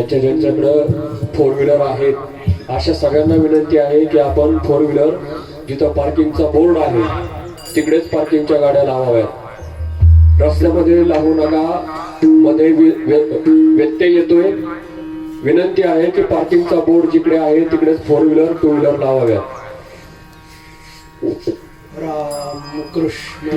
ज्यांच्याकडं four wheeler आहेत अशा सगळ्यांना विनंती आहे की आपण फोर व्हीलर जिथं पार्किंगचा बोर्ड आहे तिकडेच पार्किंगच्या गाड्या लावाव्यात. रस्त्यामध्ये लावू नका, मध्ये व्यत्यय येतोय. विनंती आहे की पार्किंगचा बोर्ड जिकडे आहे तिकडेच फोर व्हीलर टू व्हीलर लावाव्यात. राम कृष्ण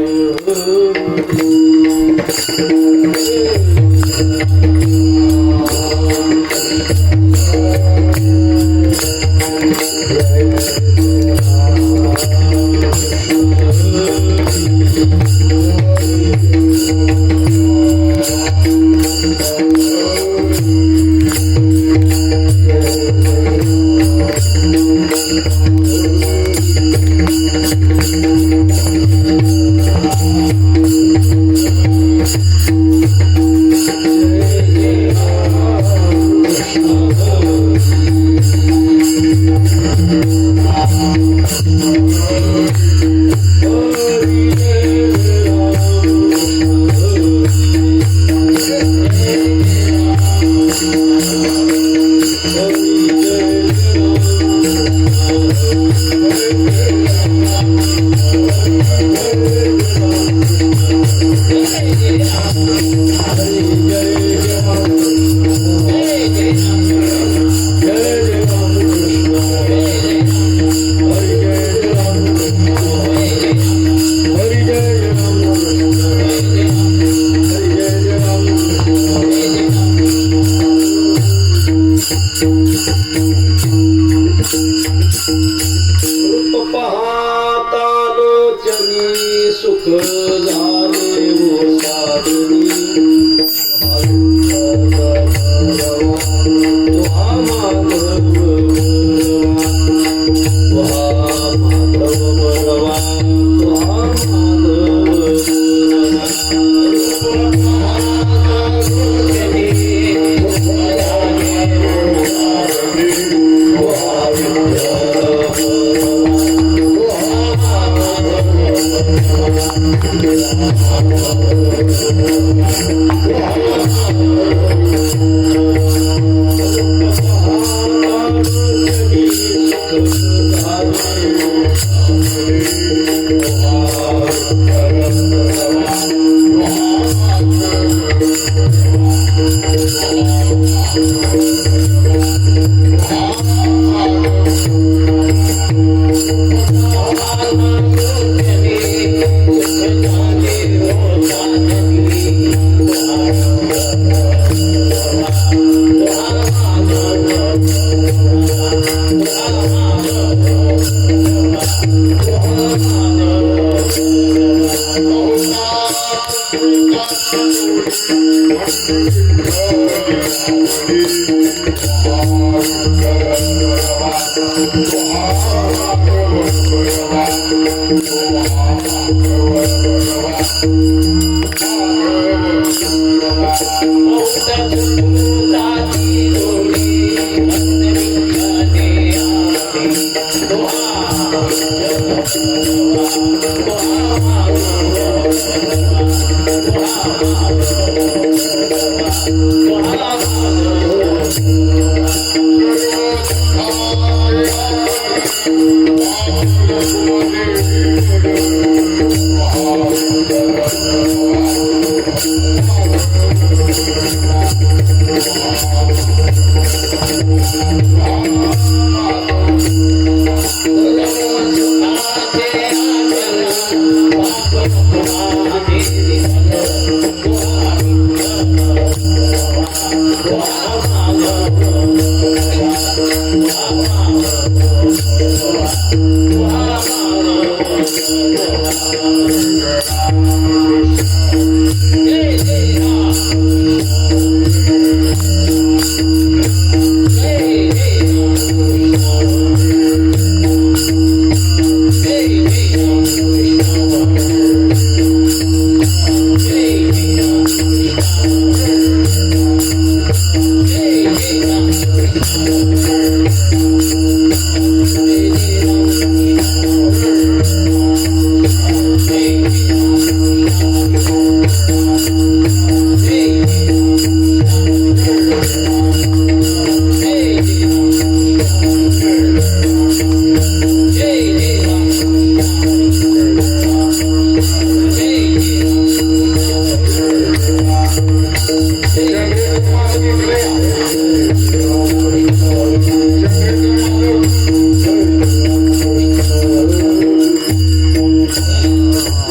सुख झाले वो साधनी Wow.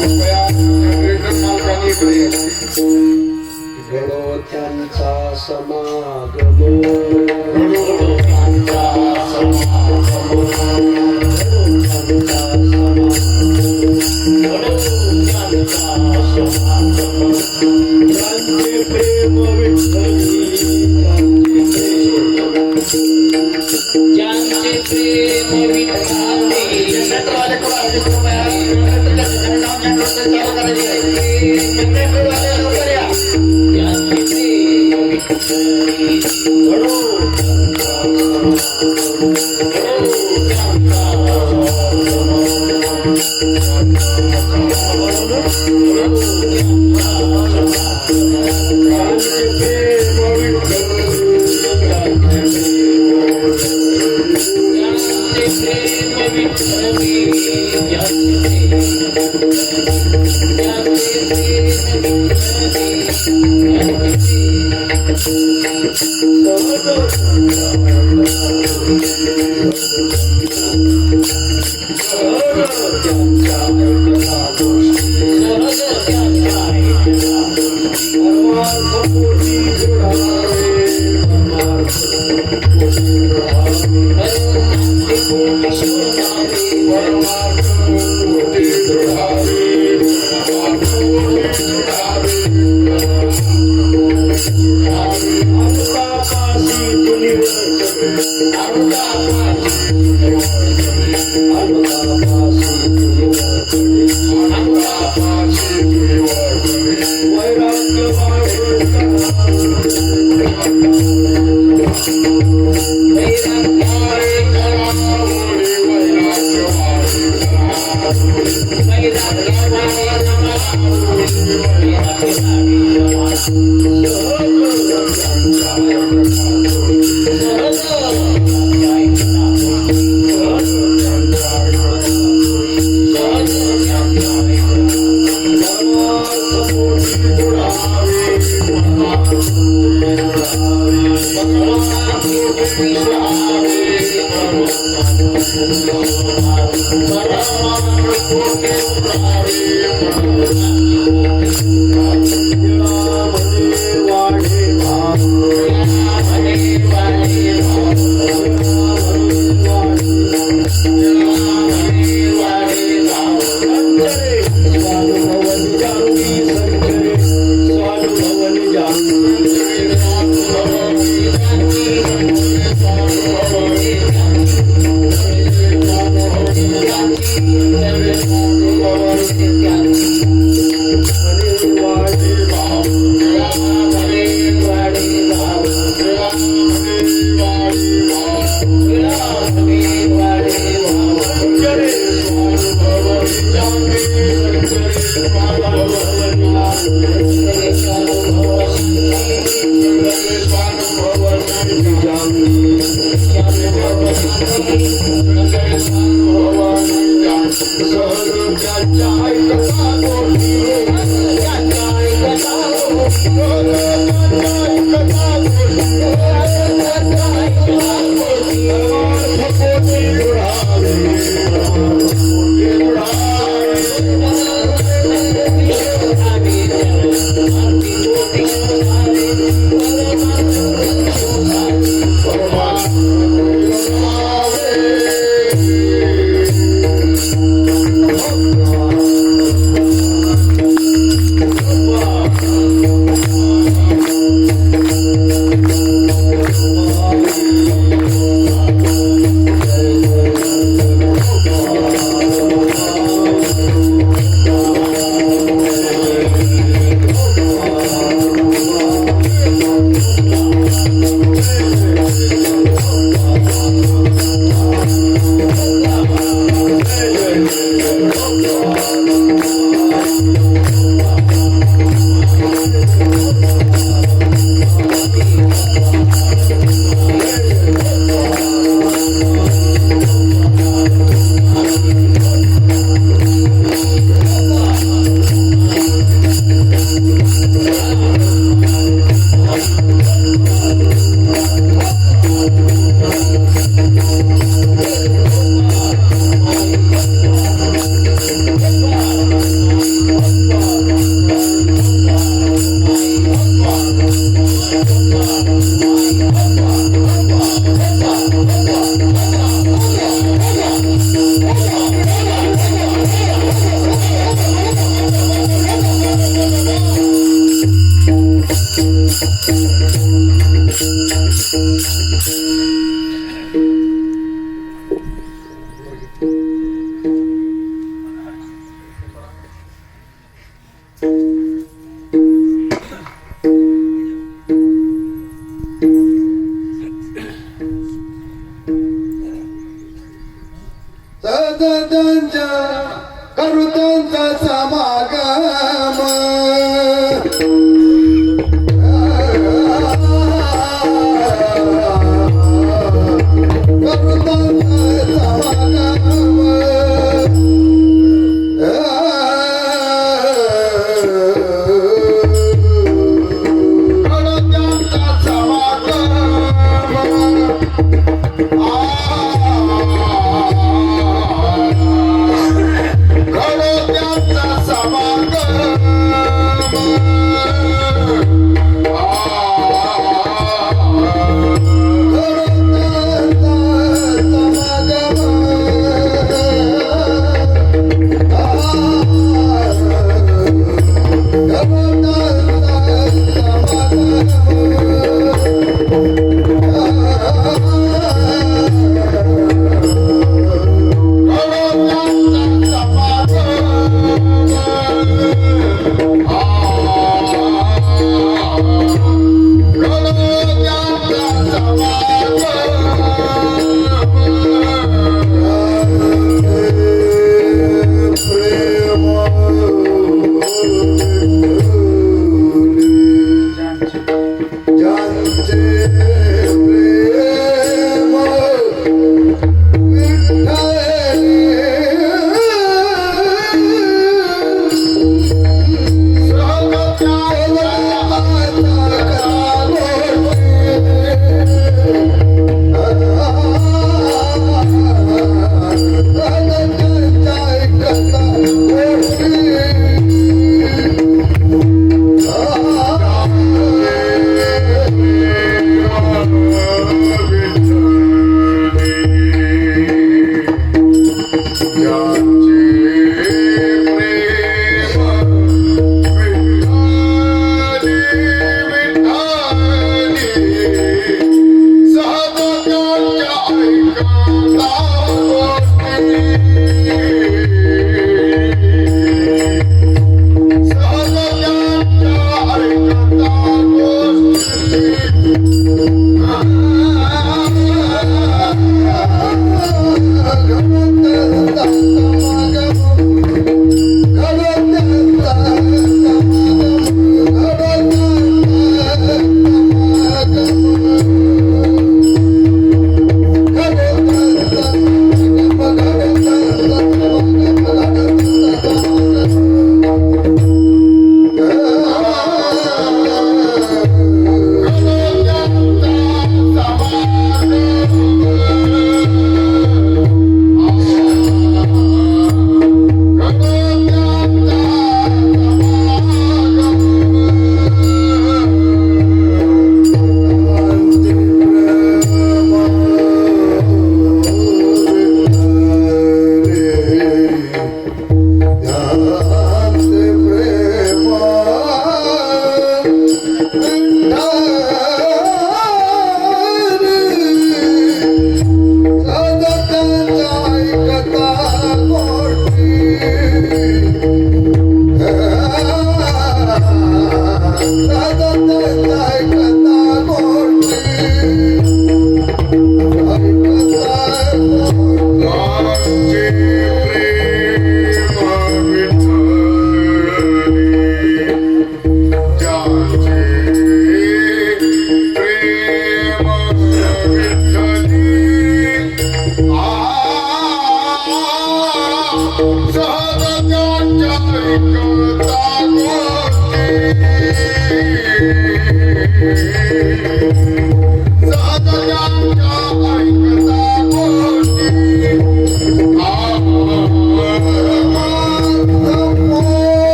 कृपया रेशन मालकांनी इकडे घडो त्यांचा समागम ज्यांचे प्रेम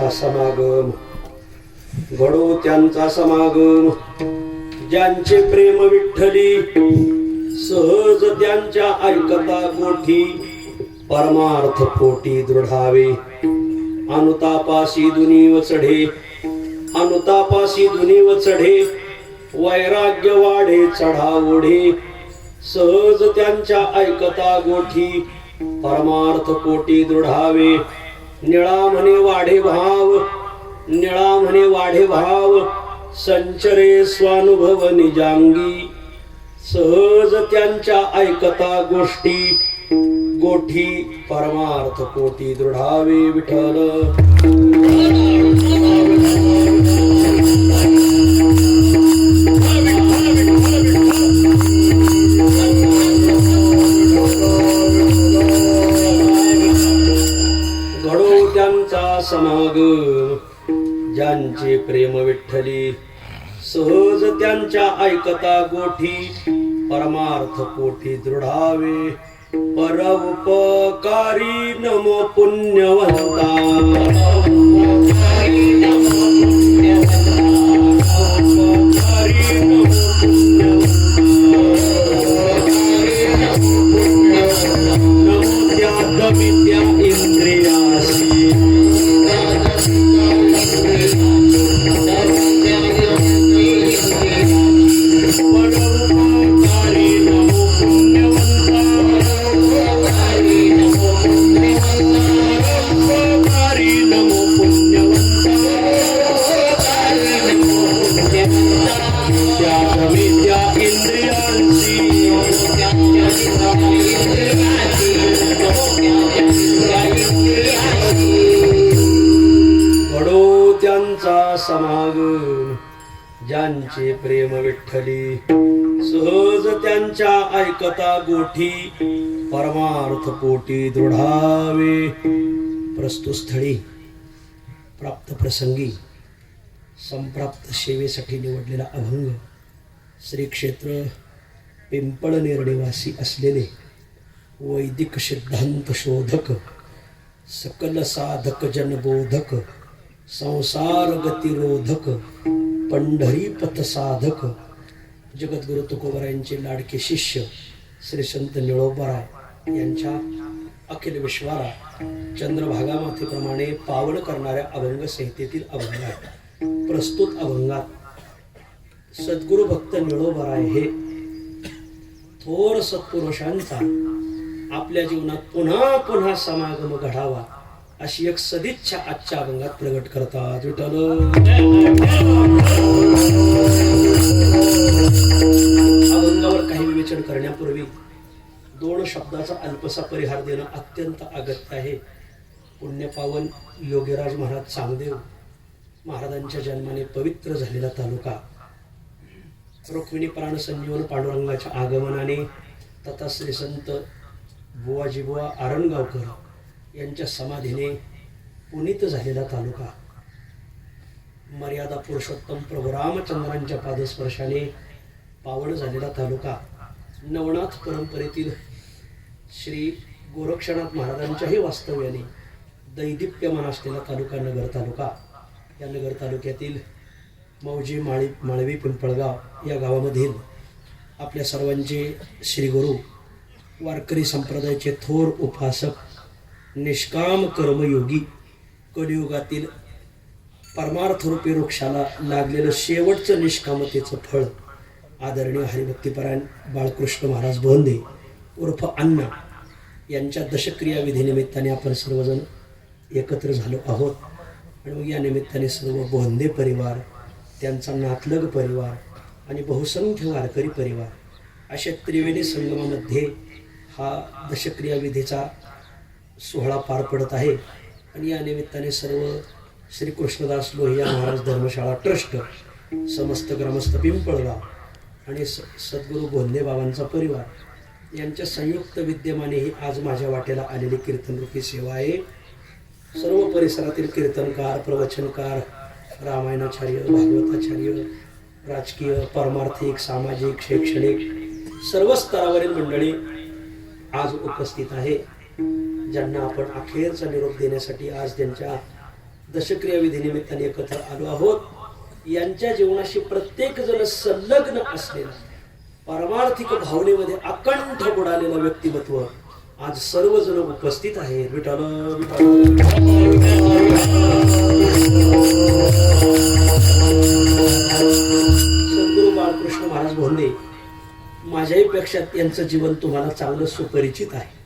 त्यांचा समागम घडो त्यांचा समागम ज्यांचे प्रेम विठ्ठली सहज त्यांच्या ऐकता गोठी परमार्थ पोटी दृढावे अनुतापासी दुनीव चढे अनुतापासी दुनीव चढे वैराग्य वाढे चढा ओढे सहज त्यांच्या ऐकता गोठी परमार्थ कोटी दृढावे निळा म्हणे वाढे भाव निळा म्हणे वाढे भाव संचरे स्वानुभव निजांगी सहज त्यांच्या ऐकता गोष्टी गोठी परमार्थ कोटी दृढावे विठ्ठल घडो त्यांचा समागम ज्यांचे प्रेम विठ्ठली सहज त्यांच्या ऐकता गोठी परमार्थ कोठी दृढावे परोपकारी नमो पुण्यवंता विद्या इंद्रियासी परोपकारी नमो पुण्यवंता परोपकारी नमो पुण्यवंता विद्या इंद्रियांसी घडो त्यांचा समागम ज्यांचे प्रेम विठ्ठली सहज त्यांच्या ऐकता गोठी परमार्थ पोटी दृढावे प्रस्तुतस्थळी प्राप्त प्रसंगी संप्राप्त सेवेसाठी निवडलेला अभंग श्री क्षेत्र पिंपळनेर निवासी असलेले वैदिक सिद्धांत शोधक सकल साधक जनबोधक संसार गतिरोधक पंढरीपथ साधक जगद्गुरु तुकोबारायांचे लाडके शिष्य श्री संत निळोबाराय यांच्या अखिल विश्वाला चंद्रभागामाथेप्रमाणे पावन करणाऱ्या अभंग संहितेतील अभंग आहे. प्रस्तुत अभंगात सद्गुरु भक्त निळोबाराय हे थोर सत्पुरुषांचा आपल्या जीवनात पुन्हा पुन्हा समागम घडावा अशी एक सदिच्छा आजच्या अभंगात प्रगट करतात. विठ्ठल अभंगावर काही विवेचन करण्यापूर्वी दोन शब्दाचा अल्पसा परिहार देणं अत्यंत अगत्य आहे. पुण्यपावन योगीराज महाराज चांगदेव महाराजांच्या जन्माने पवित्र झालेला तालुका, रुक्मिणी प्राण संजीवन पांडुरंगाच्या आगमनाने तथा श्री संत बुवाजीबुवा आरणगावकर यांच्या समाधीने पुनीत झालेला तालुका, मर्यादा पुरुषोत्तम प्रभू रामचंद्रांच्या पादस्पर्शाने पावन झालेला तालुका, नवनाथ परंपरेतील श्री गोरक्षनाथ महाराजांच्याही वास्तव्याने दैदिप्यमान असलेला तालुका नगर तालुका. या नगर तालुक्यातील मौजी माळवी पिंपळगाव या गावामधील आपल्या सर्वांचे श्री गुरु वारकरी संप्रदायाचे थोर उपासक निष्काम कर्मयोगी कलियुगातील परमार्थरूपी वृक्षाला लागलेलं शेवटचं निष्कामतेचं फळ आदरणीय हरिभक्तीपरायण बाळकृष्ण महाराज बोंदे उर्फ अण्णा यांच्या दशक्रिया विधीनिमित्ताने आपण सर्वजण एकत्र झालो आहोत. आणि मग या निमित्ताने सर्व बोंदे परिवार, त्यांचा नातलग परिवार आणि बहुसंख्य वारकरी परिवार अशा त्रिवेणी संगमामध्ये हा दशक्रिया विधीचा सोहळा पार पडत आहे. आणि या निमित्ताने सर्व श्री कृष्णदास लोहिया महाराज धर्मशाळा ट्रस्ट, समस्त ग्रामस्थ पिंपळगाव आणि सद्गुरू बोंदे बाबांचा परिवार यांच्या संयुक्त विद्यमाने ही आज माझ्या वाटेला आलेली कीर्तनरूपी सेवा आहे. सर्व परिसरातील कीर्तनकार, प्रवचनकार, रामायणाचार्य, भागवताचार्य, राजकीय, परमार्थिक, सामाजिक, शैक्षणिक सर्व स्तरावरील मंडळी आज उपस्थित आहे, ज्यांना आपण अखेरचा निरोप देण्यासाठी आज त्यांच्या दशक्रिया विधीनिमित्ताने एकत्र आलो आहोत। यांच्या जीवनाशी प्रत्येक जण संलग्न असलेला परमार्थिक भावनेमध्ये अकंठ बुडालेलं व्यक्तिमत्व आज सर्वजण उपस्थित आहेत। विठ्ठल सद्गुरू बाळकृष्ण महाराज भोंदे माझ्याही पेक्षा यांचं जीवन तुम्हाला चांगलं सुपरिचित आहे।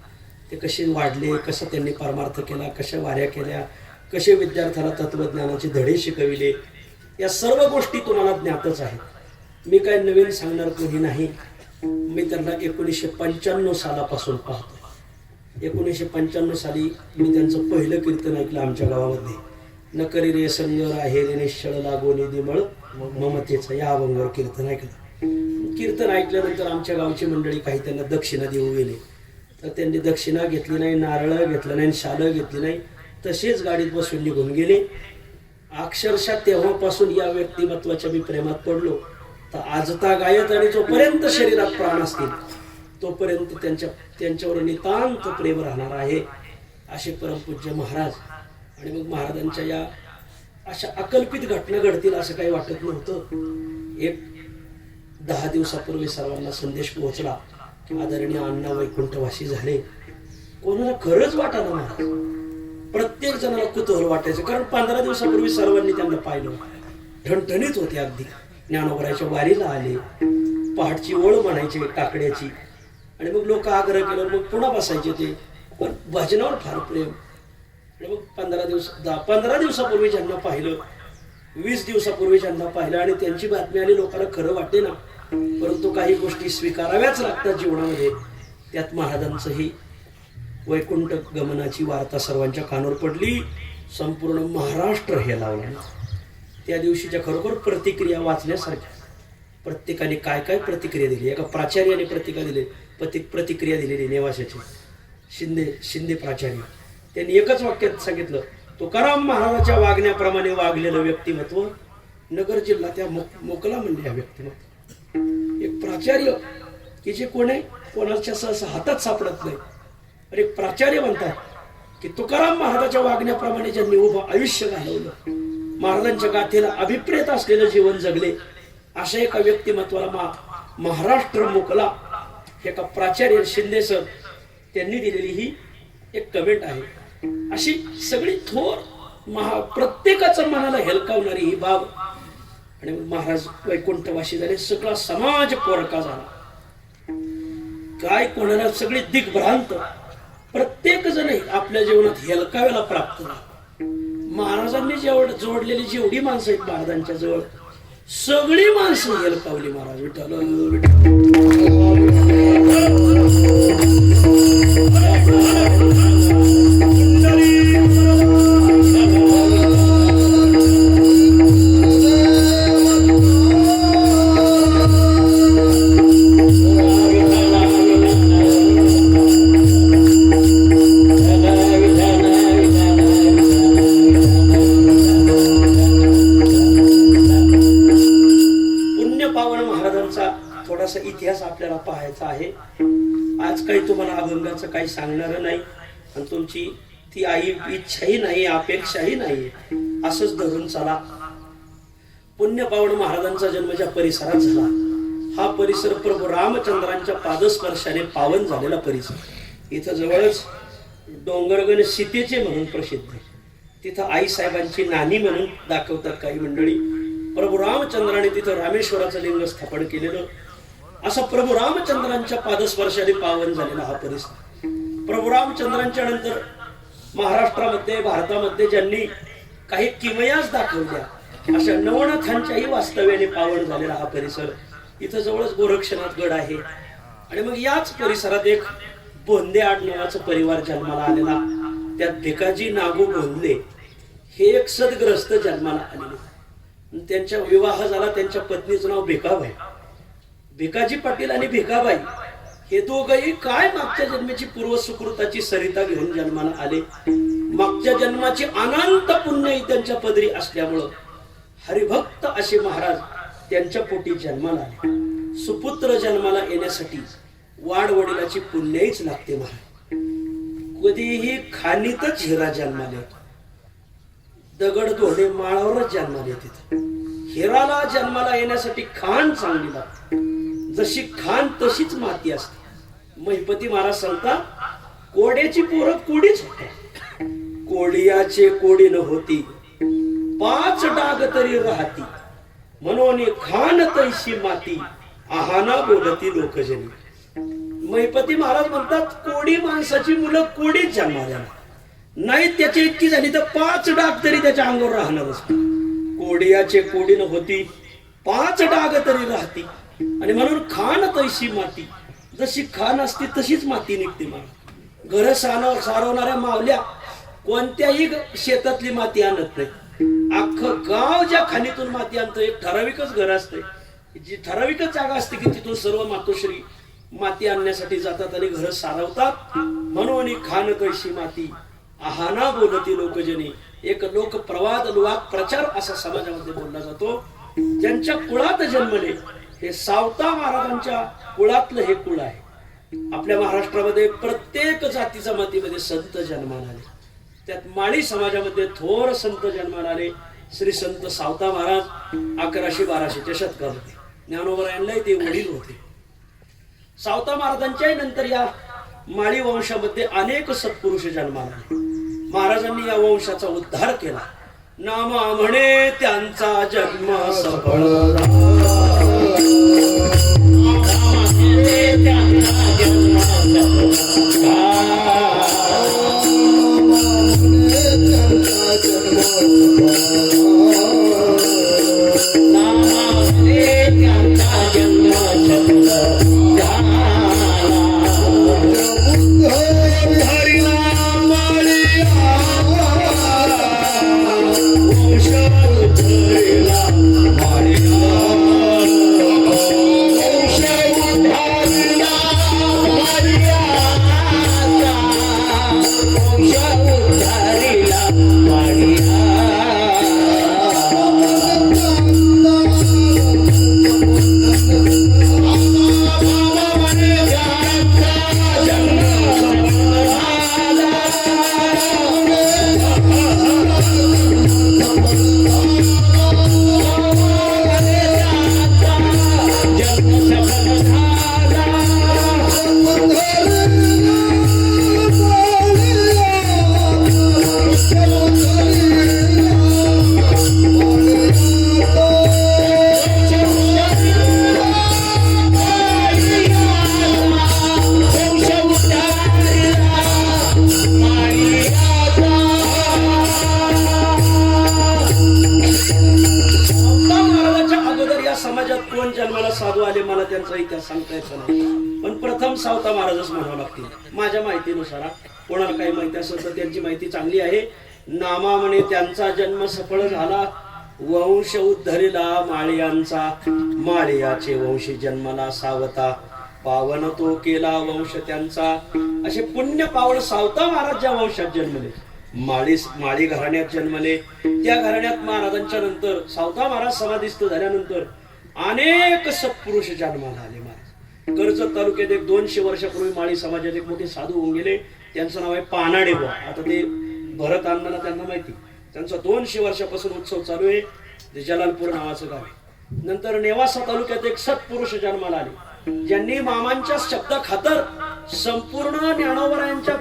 ते कसे वाढले, कसं त्यांनी परमार्थ केला, कशा वाऱ्या केल्या, कसे विद्यार्थ्याला तत्वज्ञानाचे धडे शिकविले, या सर्व गोष्टी तुम्हाला ज्ञातच आहेत। मी काय नवीन सांगणार कोणी नाही। मी त्यांना 1995 सालापासून पाहतो। 1995 साली मी त्यांचं पहिलं कीर्तन ऐकलं आमच्या गावामध्ये। न करी रे संग आहे रे निश्चळ लागोनी दिमळ ममतेचं, या अभंगावर कीर्तन ऐकलं। कीर्तन ऐकल्यानंतर आमच्या गावची मंडळी काही त्यांना दक्षिणा देऊ गेले, तर त्यांनी दक्षिणा घेतली नाही, नारळ घेतलं नाही, शालं घेतली नाही, तसेच गाडीत बसून निघून गेले। अक्षरशः तेव्हापासून या व्यक्तिमत्वाच्या मी प्रेमात पडलो। तर आजता गायत आणि जोपर्यंत शरीरात प्राण असतील तोपर्यंत त्यांच्यावर नितांत प्रेम राहणार आहे, असे परमपूज्य महाराज। आणि मग महाराजांच्या या अशा अकल्पित घटना घडतील असं काही वाटत नव्हतं। एक 10 दिवसापूर्वी सर्वांना संदेश पोहोचला की आदरणीय अण्णा वैकुंठवासी झाले। कोणाला खरंच वाटायला महाराज, प्रत्येक जणाला कुतूहल वाटायचं, कारण 15 दिवसापूर्वी सर्वांनी त्यांना पाहिलं। ठणठणीत होते अगदी। ज्ञानोबराच्या वारीला आले, पहाटची ओळ म्हणायची काकड्याची, आणि मग लोक आग्रह केलं, मग पुन्हा बसायचे ते, पण भजनावर फार प्रेम। आणि मग 15 दिवसापूर्वी ज्यांना पाहिलं, 20 दिवसापूर्वी ज्यांना पाहिलं आणि त्यांची बातमी आली, लोकांना खरं वाटते ना, परंतु काही गोष्टी स्वीकाराव्याच लागतात जीवनामध्ये। त्यात महाराजांचंही वैकुंठ गमनाची वार्ता सर्वांच्या कानावर पडली। संपूर्ण महाराष्ट्र हे लावलं। त्या दिवशीच्या खरोखर प्रतिक्रिया वाचण्यासारख्या। प्रत्येकाने काय काय प्रतिक्रिया दिली। एका प्राचार्याने प्रतिक्रिया दिलेली नेवाशाची, शिंदे प्राचार्य। त्यांनी एकच वाक्यात सांगितलं, तुकाराम महाराजांच्या वागण्याप्रमाणे वागलेलं व्यक्तिमत्व नगर जिल्हा त्या मोकला म्हणले या व्यक्तिमत्व। एक प्राचार्य की जे कोणाच्या सहसा हातात सापडत नाही, अरे प्राचार्य म्हणतात की तुकाराम महाराजांच्या वागण्याप्रमाणे ज्यांनी उभं आयुष्य घालवलं, महाराजांच्या गाथेला अभिप्रेत असलेलं जीवन जगले, अशा एका व्यक्तिमत्वाला महाराष्ट्र मोकला, एका प्राचार्य शिंदे सर त्यांनी दिलेली ही एक कमेंट आहे। अशी सगळी थोर प्रत्येकाचं मनाला हेलकावणारी ही बाब। आणि महाराज वैकुंठवासी झाले, सगळा समाज पोरका झाला। काय कोणाला सगळे दिग्भ्रांत, प्रत्येक जण आपल्या जीवनात हेलकाव्याला प्राप्त झाला। महाराजांनी जोडलेली जेवढी माणसं आहेत महाराजांच्या जवळ, सगळी माणसं हेलकावली महाराज। थोडासा इतिहास आपल्याला पाहायचा आहे। आज काही तुम्हाला अभंगाचं काही सांगणार नाही, आणि तुमची ती इच्छाही नाही, अपेक्षाही नाही, असंच धरून चला। पुण्य पावन महाराजांचा जन्म ज्या परिसरात झाला, हा परिसर प्रभू रामचंद्रांच्या पादस्पर्शाने पावन झालेला परिसर। इथं जवळच डोंगरगण सीतेचे म्हणून प्रसिद्ध आहे। तिथं आई साहेबांची नानी म्हणून दाखवतात काही मंडळी। प्रभू रामचंद्राने तिथं रामेश्वराचं लिंग स्थापन केलेलं, असा प्रभू रामचंद्रांच्या पादस्पर्शाने पावन झालेला हा परिसर। प्रभू रामचंद्रांच्या नंतर महाराष्ट्रामध्ये, भारतामध्ये ज्यांनी काही किमयाच दाखवल्या, अशा नवनाथांच्याही वास्तव्याने पावन झालेला हा परिसर। इथं जवळच गोरक्षनाथ गड आहे, आणि मग याच परिसरात एक भोंदे आडनावाचा परिवार जन्माला आलेला। त्यात भिकाजी नागू भोंदे हे एक सद्ग्रस्त जन्माला आलेले। त्यांचा विवाह झाला, त्यांच्या पत्नीचं नाव भिकाबाई। भिकाजी पाटील आणि भिकाबाई हे दोघंही काय मागच्या जन्माची पूर्वसुकृताची सरिता घेऊन जन्माला आले। मागच्या जन्माची अनंत पुण्य त्यांच्या पदरी असल्यामुळं हरिभक्त असे महाराज त्यांच्या पोटी जन्माला आले। सुपुत्र जन्माला येण्यासाठी वाडवडिलाची पुण्याहीच लागते महाराज। कधीही खाणीतच हिरा जन्माला येतो। दगड धोंडे माळावरच जन्माला येते. हिराला जन्माला येण्यासाठी खाण चांगली लागते. जशी खाण तशीच माती असते. महिपती महाराज सांगतात, कोड्याची पोरं कोडीच होतात, कोडियाचे कोडी न होती, 5 डाग तरी राहती, म्हणून खान तैशी माती, आहाना बोलती लोकजनी. महिपती महाराज म्हणतात, कोडी माणसाची मुलं कोडीच जन्माला नाही, त्याची इतकी झाली तर 5 डाग तरी त्याच्या अंगावर राहणारच. कोडियाचे कोडी न होती, 5 डाग तरी राहती, आणि म्हणून खान तैशी माती, जशी खान असते तशीच माती निघते. मला घर सारवणाऱ्या मावल्या कोणत्याही शेतातली माती आणत नाही. अख्खं गाव ज्या खाणीतून माती आणतं, एक ठराविकच घर असते, जी ठराविकच जागा असते की तिथून सर्व मातोश्री माती आणण्यासाठी जातात आणि घर सारवतात. म्हणून खान तैशी माती, आहाना बोलती लोकजनी. एक लोकप्रवाद वाद प्रचार असा समाजामध्ये बोलला जातो. ज्यांच्या कुळात जन्मले, हे सावता महाराजांच्या कुळातलं हे कुळ आहे. आपल्या महाराष्ट्रामध्ये प्रत्येक जाती जमातीमध्ये संत जन्माला आले. त्यात माळी समाजामध्ये थोर संत जन्माला आले. श्री संत सावता महाराज 1100-1200च्या शतकात होते. ज्ञानोबा यांनाही ते वडील होते. सावता महाराजांच्याही नंतर या माळी वंशामध्ये अनेक सत्पुरुष जन्माला आले. महाराजांनी या वंशाचा उद्धार केला. नामा म्हणे त्यांचा जन्म सफळ साधू आले, मला त्यांचा इतिहास सांगता येत नाही. पण प्रथम सावता महाराजच म्हणावं लागतील माझ्या माहितीनुसार. कोणाला काही माहिती असेल तर त्यांची माहिती चांगली आहे. नामा म्हणे त्यांचा जन्म सफळ झाला, वंश उद्धरिला माळियांचा, माळियाचे वंशी जन्माला सावता, पावन तो केला वंश त्यांचा. असे पुण्य पावन सावता महाराज ज्या वंशात जन्मले, माळी घराण्यात जन्मले. त्या घराण्यात महाराजांच्या नंतर सावता महाराज समाधिस्थ झाल्यानंतर अनेक सत्पुरुष जन्माला आले. महाराज कर्जत तालुक्यात एक 200 वर्षापूर्वी माळी समाजात एक मोठे साधू होऊन गेले. त्यांचं नाव आहे पानाडे बुवा. आता ते भरत अण्णांना त्यांना माहिती, त्यांचा 200 वर्षापासून उत्सव चालू आहे. ते जलालपूर नावाचं गाव आहे. नंतर नेवासा तालुक्यात एक सत्पुरुष जन्माला आले, ज्यांनी मामांच्या शब्दाखातर संपूर्ण ज्ञानोबरायांच्या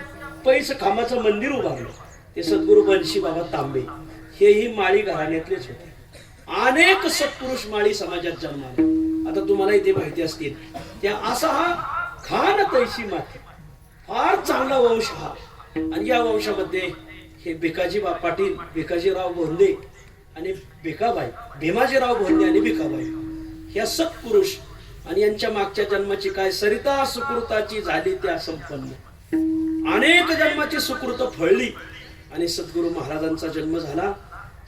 पैस खांबाचं मंदिर उभारलं. ते सद्गुरू बनशी बाबा तांबे हेही माळी घराण्यातलेच होते. अनेक सत्पुरुष माळी समाजात जन्माले. आता तुम्हाला इथे माहिती असतील त्या असा हा खान तैशी माती, फार चांगला वंश हा. आणि या वंशामध्ये हे भिकाजी पाटील, भिकाजीराव भोंदे आणि भिकाबाई, भीमाजीराव भोंदे आणि भिकाबाई ह्या सत्पुरुष. आणि यांच्या मागच्या जन्माची काय सरिता सुकृताची झाली त्या संपन्न. अनेक जन्माची सुकृत फळली आणि सद्गुरू महाराजांचा जन्म झाला.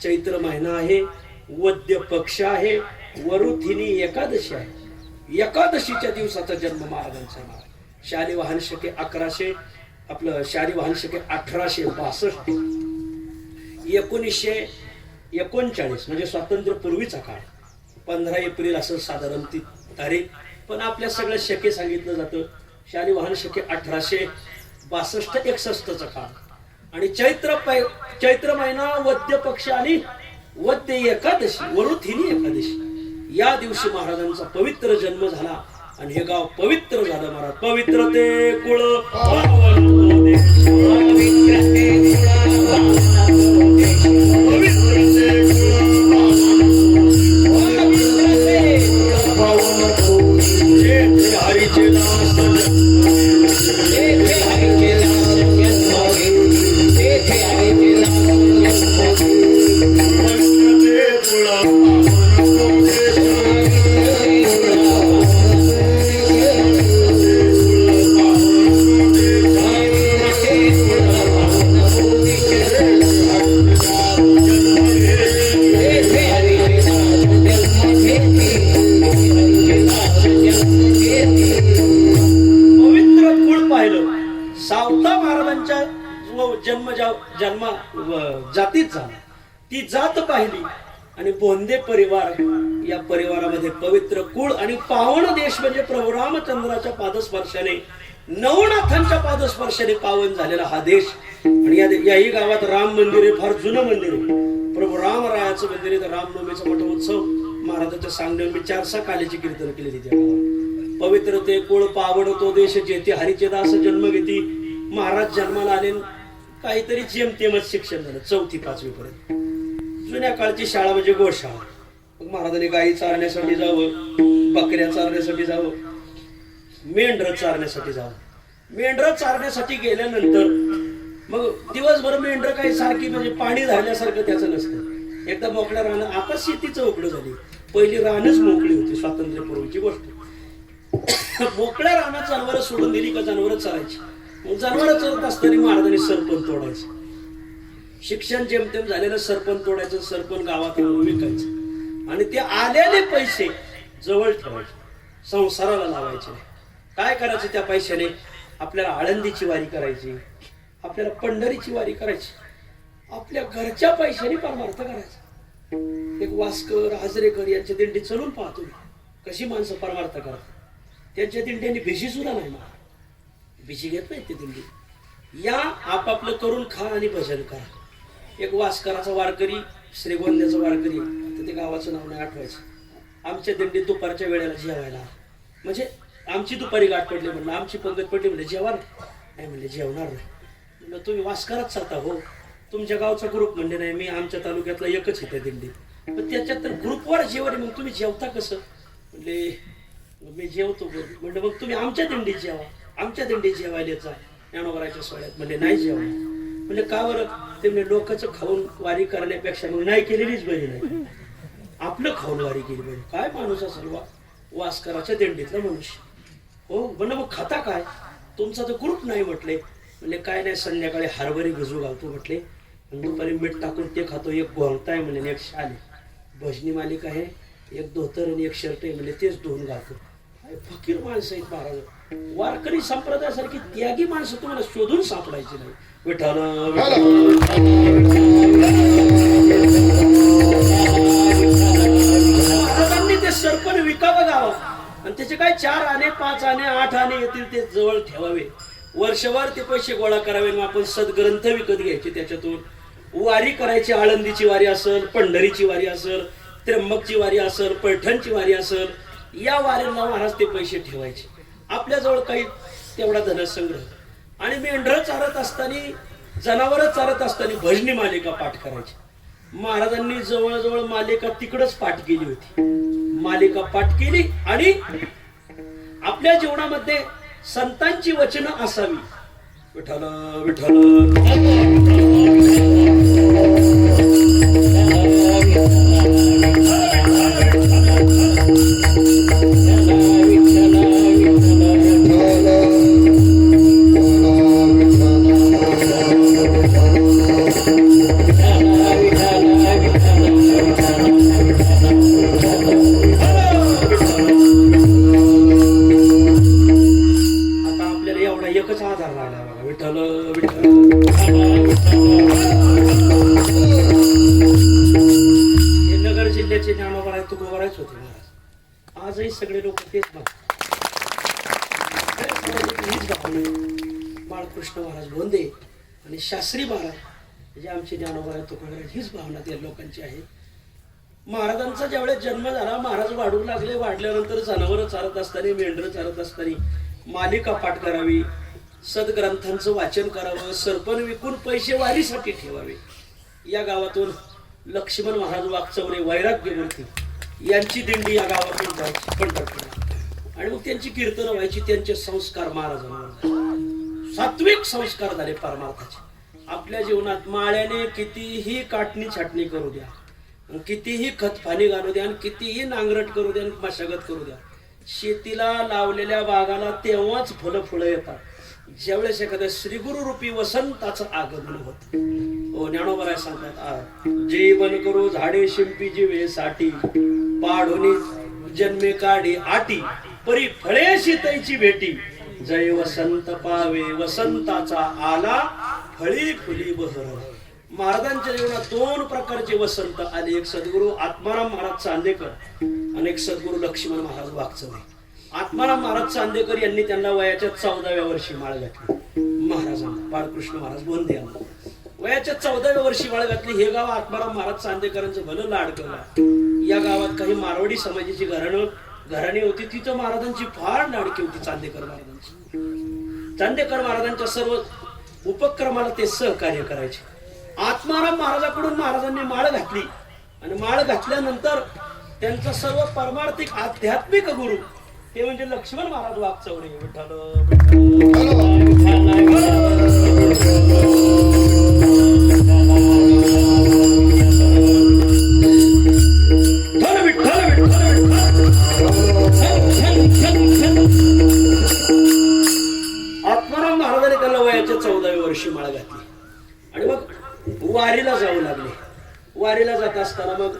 चैत्र महिना आहे, वद्य पक्ष आहे, वरुथिनी एकादशी आहे. एकादशीच्या दिवसाचा जन्म महाराजांचा. शाली वाहन शके 1100, आपलं शाली वाहन शके 1862, 1939 म्हणजे स्वातंत्र्यपूर्वीचा काळ. 15 एप्रिल असं साधारण ती तारीख. पण आपल्या सगळ्या शके सांगितलं जातं. शाली वाहन शके 1862-61 काळ. आणि चैत्र महिना वद्य पक्ष आणि वद्य एकादशी वरुथिनी एकादशी या दिवशी महाराजांचा पवित्र जन्म झाला आणि हे गाव पवित्र झालं. महाराज पवित्र ते कुळ पावन तो देश. पवित्र ते कुळ पावन तो देश. पवित्र ते कुळ पावन तो देश. जेथे हरीचे दास जेथे हरीचे दास जन्मावे तेथे हरीचे दास जन्मावे. पवित्र ते कुळ पावन तो देश. सावता महाराजांच्या जन्म जातीत झाला. ती जात पाहिली आणि बोंदे परिवार या परिवारामध्ये पवित्र कुळ आणि पावन देश म्हणजे प्रभू रामचंद्राच्या पादस्पर्शाने नवनाथांच्या पादस्पर्शाने पावन झालेला हा देश. आणि याही गावात राम मंदिर आहे, फार जुनं मंदिर आहे. प्रभू रामरायाचं मंदिर आहे. तर रामनवमीचा मोठा उत्सव महाराजांच्या सांगण्यावर मी 4 काल्याची कीर्तन केलेली त्या गावात. पवित्र ते कुळ पावन तो देश जेथे हरीचे दास जन्म घेती. महाराज जन्माला आले, काहीतरी जेमतेमच शिक्षण झालं 4थी-5वी पर्यंत. जुन्या काळची शाळा म्हणजे गोशाळा. मग महाराजांनी गायी चारण्यासाठी जावं, बकऱ्या चारण्यासाठी जावं, मेंढर चारण्यासाठी जावं. मेंढर चारण्यासाठी गेल्यानंतर मग दिवसभर मेंढर काही सारखी म्हणजे पाणी झाल्यासारखं त्याचं नसतं. एकदा मोकळ्या रानं, आता शेतीचं उघडं झाली, पहिली रानच मोकळी होती स्वातंत्र्यपूर्वीची गोष्ट. मोकळ्या रानात जनावरं सोडून दिली का जनावरं चरायची. मग जनावरं चरत असताना महाराजांनी सरपण तोडायचं. शिक्षण जेमतेम झालेलं सरपण तोडायचं, सरपण गावात विकायचं आणि ते आलेले पैसे जवळ ठेवायचे, संसाराला लावायचे. काय करायचं त्या पैशाने? आपल्याला आळंदीची वारी करायची, आपल्याला पंढरीची वारी करायची, आपल्या घरच्या पैशाने परमार्थ करायचा. एक वास्कर हाजरेकर यांच्या दिंडी चलून पाहतो कशी माणसं परमार्थ करतात. त्यांच्या दिंड्यांनी भिशी सुद्धा नाही, भिशी घेत नाही ते दिंडी. या आपापलं करून खा आणि भजन करा. एक वास्कराचा वारकरी, श्रीगोंद्याचा वारकरी, आता ते गावाचं नाव नाही आठवायचं, आमच्या दिंडीत दुपारच्या वेळेला जेवायला. म्हणजे आमची दुपारी गाठ पडली, म्हणलं आमची पंगत पडली, म्हणजे जेवण नाही, म्हणले जेवणार नाही. म्हणलं तुम्ही वास्करात चालता हो, तुमच्या गावचा ग्रुप म्हणजे नाही, मी आमच्या तालुक्यातला एकच आहे त्या दिंडीत, पण त्याच्यात तर ग्रुपवर जेवण, मग तुम्ही जेवता कसं? म्हणले मी जेवतो. म्हणजे मग तुम्ही आमच्या दिंडीत जेवा, आमच्या दिंडीत जेवायला जा ज्ञानोबराच्या सोहळ्यात. म्हणजे नाही जेवा. म्हणजे का बरं? ते म्हणजे लोकांचं खाऊन वारी करण्यापेक्षा मग नाही केलेलीच बरी नाही, आपलं खाऊन वारी केली पाहिजे. काय माणूस असेल वास्कराच्या दिंडीतला मनुष्य हो. म्हणलं मग खाता काय? तुमचा तर ग्रुप नाही म्हटले. म्हणजे काय नाही, संध्याकाळी हरभरे भिजू घालतो म्हटले, दुपारी मीठ टाकून ते खातो. एक गोंगटा आहे म्हणजे, एक शाल आहे, भजनी मालिका आहे, एक धोतर आणि एक शर्ट आहे म्हणजे तेच धुवून घालतो. फकीर माणसं आहेत महाराज. वारकरी संप्रदायासारखी त्यागी माणसं तुम्हाला शोधून सापडायची नाही. विठाला महाराजांनी ते सरपण विकावं गावात आणि त्याचे काय 4 आणे 5 आणे 8 आणे येतील ते जवळ ठेवावे. वर्षभर ते पैसे गोळा करावे. आपण सद्ग्रंथ विकत घ्यायचे, त्याच्यातून वारी करायची. आळंदीची वारी असेल, पंढरीची वारी असेल, त्र्यंबकची वारी असेल, पैठणची वारी असेल, या वारीला महाराज ते पैसे ठेवायचे. आपल्याजवळ काही तेवढा धनसंग्रह. आणि मेंढरं चारत असताना, जनावरं चारत असताना भजनी मालिका पाठ करायची. महाराजांनी जवळजवळ मालिका तिकडच पाठ केली होती. मालिका पाठ केली आणि आपल्या जीवनामध्ये संतांची वचनं असावी. विठ्ठल विठ्ठल आजही सगळे लोक तेच बाळकृष्ण महाराज बोंदे आणि शास्त्री महाराज म्हणजे आमचे ज्ञानोबा तुकोबराज हीच भावना त्या लोकांची आहे. महाराजांचा ज्यावेळेस जन्म झाला, महाराज वाढू लागले. वाढल्यानंतर जनावरं चालत असताना, मेंढरं चालत असताना मालिका पाठ करावी, सद्ग्रंथांचं वाचन करावं, सरपण विकून पैसे वारीसाठी ठेवावे. या गावातून लक्ष्मण महाराज वागचौरे वैराग्यमूर्ती यांची दिंडी या गावातून जायची पंढरपूरला. आणि मग त्यांची कीर्तनं व्हायची. त्यांचे संस्कार महाराजांवर झाले. सात्विक संस्कार झाले परमार्थाचे. आपल्या जीवनात माळ्याने कितीही काटणी छाटणी करू द्या, कितीही खतपाणी घालू द्या, आणि कितीही नांगरट करू द्या, मशागत करू द्या, शेतीला लावलेल्या बागाला तेव्हाच फुलं येतात ज्यावेळेस एखाद्या श्रीगुरु रूपी वसंताचं आगमन होत. ओ ज्ञानोबा सांगतात, जीवन करू झाडे शिंपी जीवेसाठी, पाढोनी जन्मे काढी आटी, परी फळे शीतैची भेटी, जय वसंत पावे वसंताचा आला, फळी फुली बहर. महाराजांच्या जीवनात दोन प्रकारचे वसंत आले. एक सद्गुरू आत्माराम महाराज चांदेकर आणि एक सद्गुरू लक्ष्मण महाराज वागचौरे. आत्माराम महाराज चांदेकर यांनी त्यांना वयाच्या 14व्या वर्षी माळ घातली. महाराजांना बाळकृष्ण महाराज बोंदे यांना वयाच्या 14व्या वर्षी माळ घातली. हे गाव आत्माराम महाराज चांदेकरांचं भलं लाडकं. या गावात काही मारवाडी समाजाची घराणी होती. तिथं महाराजांची फार लाडकी होती चांदेकर महाराजांची. चांदेकर महाराजांच्या सर्व उपक्रमाला ते सहकार्य करायचे. आत्माराम महाराजाकडून महाराजांनी माळ घातली आणि माळ घातल्यानंतर त्यांचा सर्व परमार्थिक आध्यात्मिक गुरु ते म्हणजे लक्ष्मण महाराज वागचौरे. विठ्ठल आत्माराम महाराजांनी त्यांना वयाच्या 14व्या वर्षी माळ घातली आणि मग वारीला जाऊ लागले. वारीला जात असताना मग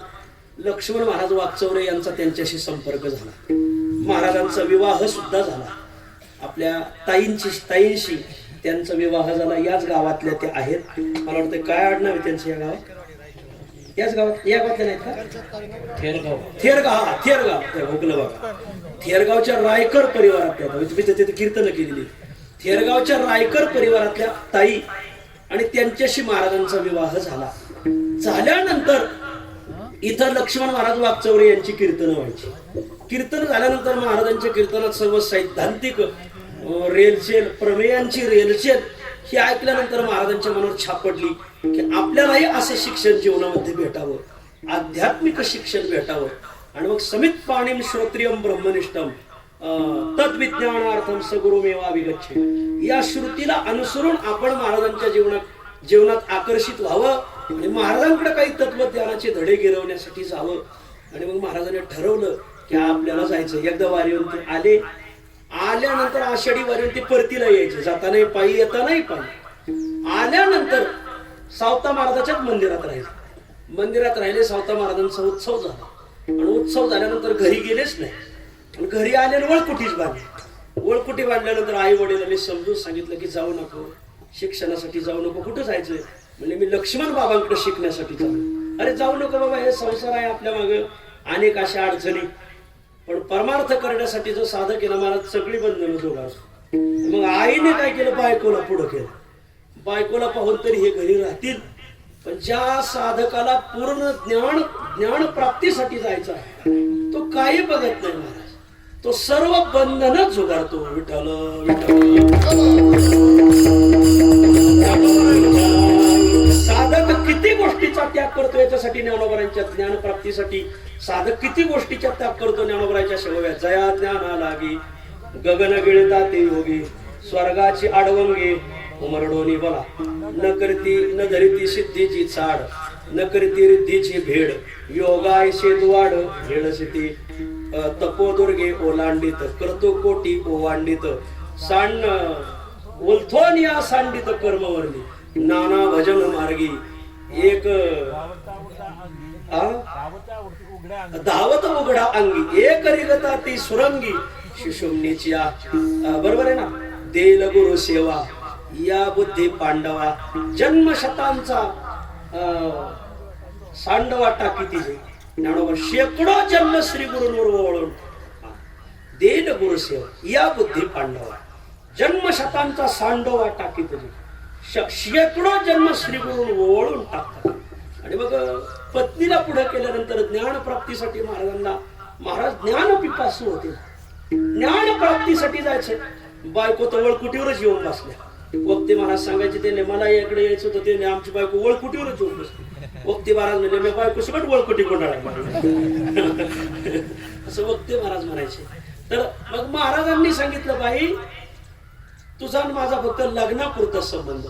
लक्ष्मण महाराज वागचौरे यांचा त्यांच्याशी संपर्क झाला. महाराजांचा विवाह सुद्धा झाला. आपल्या ताईंशी त्यांचा विवाह झाला. याच गावातल्या त्या आहेत. मला वाटतं काय आडनाव आहे त्यांचं या गावात? याच गावात, या गावातल्या नाहीत का? थेरगाव भोगलं बघा. थेरगावच्या रायकर परिवारातल्या तिथे कीर्तन केलेली. थेरगावच्या रायकर परिवारातल्या ताई आणि त्यांच्याशी महाराजांचा विवाह झाला. झाल्यानंतर इथं लक्ष्मण महाराज वागचौरे यांची कीर्तनं व्हायची. कीर्तन झाल्यानंतर महाराजांच्या कीर्तनात सर्व सैद्धांतिक रेलचेल, प्रमेयांची रेलचेल ही ऐकल्यानंतर महाराजांच्या मनावर छाप पडली की आपल्यालाही असे शिक्षण जीवनामध्ये भेटावं, आध्यात्मिक शिक्षण भेटावं. आणि मग समित पाणीम श्रोत्रियम ब्रह्मनिष्ठम तद्विज्ञानार्थम सगुरुमेवा विगच्छे या श्रुतीला अनुसरून आपण महाराजांच्या जीवनात आकर्षित व्हावं आणि महाराजांकडे काही तत्वज्ञानाचे धडे गिरवण्यासाठी जावं. आणि मग महाराजांनी ठरवलं की आपल्याला जायचं. एकदा वारीवरून ते आल्यानंतर आषाढी वारीवरून परतीला यायचे. जातानाही पायी, येतानाही पायी. आल्यानंतर सावता महाराजाच्याच मंदिरात राहिले. सावता महाराजांचा उत्सव झाला आणि उत्सव झाल्यानंतर घरी गेलेच नाही. आणि घरी आले वळकुटीच बांधली. वळकुटी बांधल्यानंतर आई वडिलांनी समजून सांगितलं की जाऊ नको, शिक्षणासाठी जाऊ नको. कुठं जायचंय? म्हणजे मी लक्ष्मण बाबांकडे शिकण्यासाठी जाऊ. अरे जाऊ नको बाबा, हे संसार आहे आपल्या मागे, अनेक अशा अडचणी. पण परमार्थ करण्यासाठी जो साधक आहे ना महाराज, सगळी बंधनं जोगावतो. मग आईने काय केलं? बायकोला पुढं केलं. बायकोला पाहून तरी हे घरी राहतील, पण ज्या साधकाला पूर्ण ज्ञान प्राप्तीसाठी जायचं आहे तो काही बघत नाही महाराज. तो सर्व बंधनच झुगारतो. विठ्ठल साधक किती गोष्टीचा त्याग करतो याच्यासाठी, ज्ञानोबरांच्या ज्ञानप्राप्तीसाठी साधक किती गोष्टीचा त्याग करतो. ज्ञानोबरांच्या शेवया जया ज्ञाना लागी, गगन गिळता ते योगी, स्वर्गाची आडवंगे उमरडोनी बोला, न धरिती सिद्धीची चाड, न करती रिद्धीची भेड, योगायशे द्वाड भेडसिती, तपोदुर्गे ओलांडित, करतो कोटी ओवांडित, उलथोन या सांडित कर्मवर्णी, नाना भजन मार्गी, एक धावत उघडा अंगी, एक रिगता ती सुरंगी, शिशुमनीची बरोबर आहे ना, देल गुरु सेवा या बुद्धी पांडवा, जन्मशतांचा सांडवा टाकी तिथे. ज्ञानोबा शेकडो जन्म श्री गुरुंवर वळून देल गुरु सेवा या बुद्धी पांडवा, जन्मशतांचा सांडवा टाकी तिथे. शेकडो जन्म श्री गुरु ओळून टाकतात आणि मग पत्नीला पुढे केल्यानंतर ज्ञान प्राप्तीसाठी महाराजांना महाराज ज्ञान पिपासू होते. ज्ञान प्राप्तीसाठी जायचं बायको तर वळकुटीवरच येऊन बसल्या. वक्ते महाराज सांगायचे त्याने मला इकडे यायचं होतं त्याने आमची बायको वळकुटीवरच येऊन बसली. वक्ते महाराज म्हणजे मी बायको सगळं वळकुटी कोंडाळा असं वक्ते महाराज म्हणायचे. तर मग महाराजांनी सांगितलं बाई तुझा आणि माझा फक्त लग्नापुरता संबंध.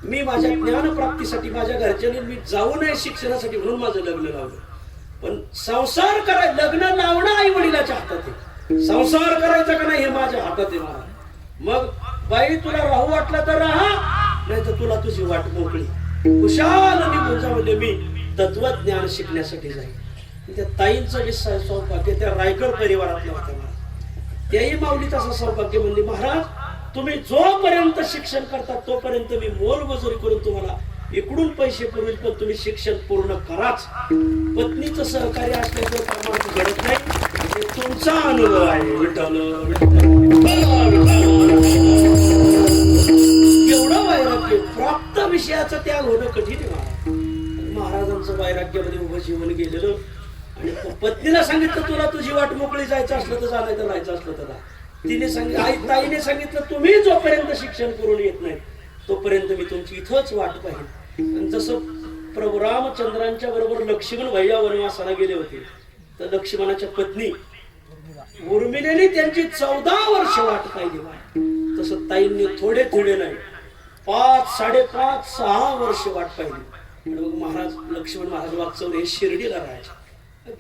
मी माझ्या ज्ञानप्राप्तीसाठी माझ्या घरच्यांनी मी जाऊ नये शिक्षणासाठी म्हणून माझं लग्न लावलं. पण संसार कराय लग्न लावणं आई वडिलाच्या हातात आहे. संसार करायचा का नाही हे माझ्या हातात आहे महाराज. मग बाई तुला राहू वाटलं तर राहा नाही तर तुला तुझी वाट मोकळी. कुशाल निघून जा म्हणजे मी तत्वज्ञान शिकण्यासाठी जाईल. त्या ताईंचं जे सौभाग्य त्या रायकर परिवारातल्या होत्या महाराज. त्याही माऊलीत असं सौभाग्य म्हणजे महाराज तुम्ही जोपर्यंत शिक्षण करता तोपर्यंत मी मोलमजुरी करून तुम्हाला इकडून पैसे पुरवेल पण तुम्ही शिक्षण पूर्ण कराच. पत्नीचं सहकार्य असल्याचं कामात घडत नाही. हे तुमचा अनुभव आहे. विठ्ठल एवढं वैराग्य प्राप्त विषयाचा त्याग होणं कठीण आहे. महाराजांचं वैराग्यामध्ये उभं जीवन गेलेलं आणि पत्नीला सांगितलं तुला तुझी वाट मोकळी जायचं असलं तर जा नाही तर राहायचं असलं तर राहा. तिने सांगितलं आई ताईने सांगितलं तुम्ही जोपर्यंत शिक्षण करून येत नाही तोपर्यंत मी तुमची इथंच वाट पाहिजे. आणि जसं प्रभू रामचंद्रांच्या बरोबर लक्ष्मण भैया वनवासाला गेले होते तर लक्ष्मणाच्या पत्नी उर्मिलेने त्यांची 14 वर्ष वाट पाहिली. तसं ताईंनी थोडे थोडे नाही 5, 5.5, 6 वर्ष वाट पाहिली. आणि मग महाराज लक्ष्मण महाराज वागचौर हे शिर्डीला राहायचे.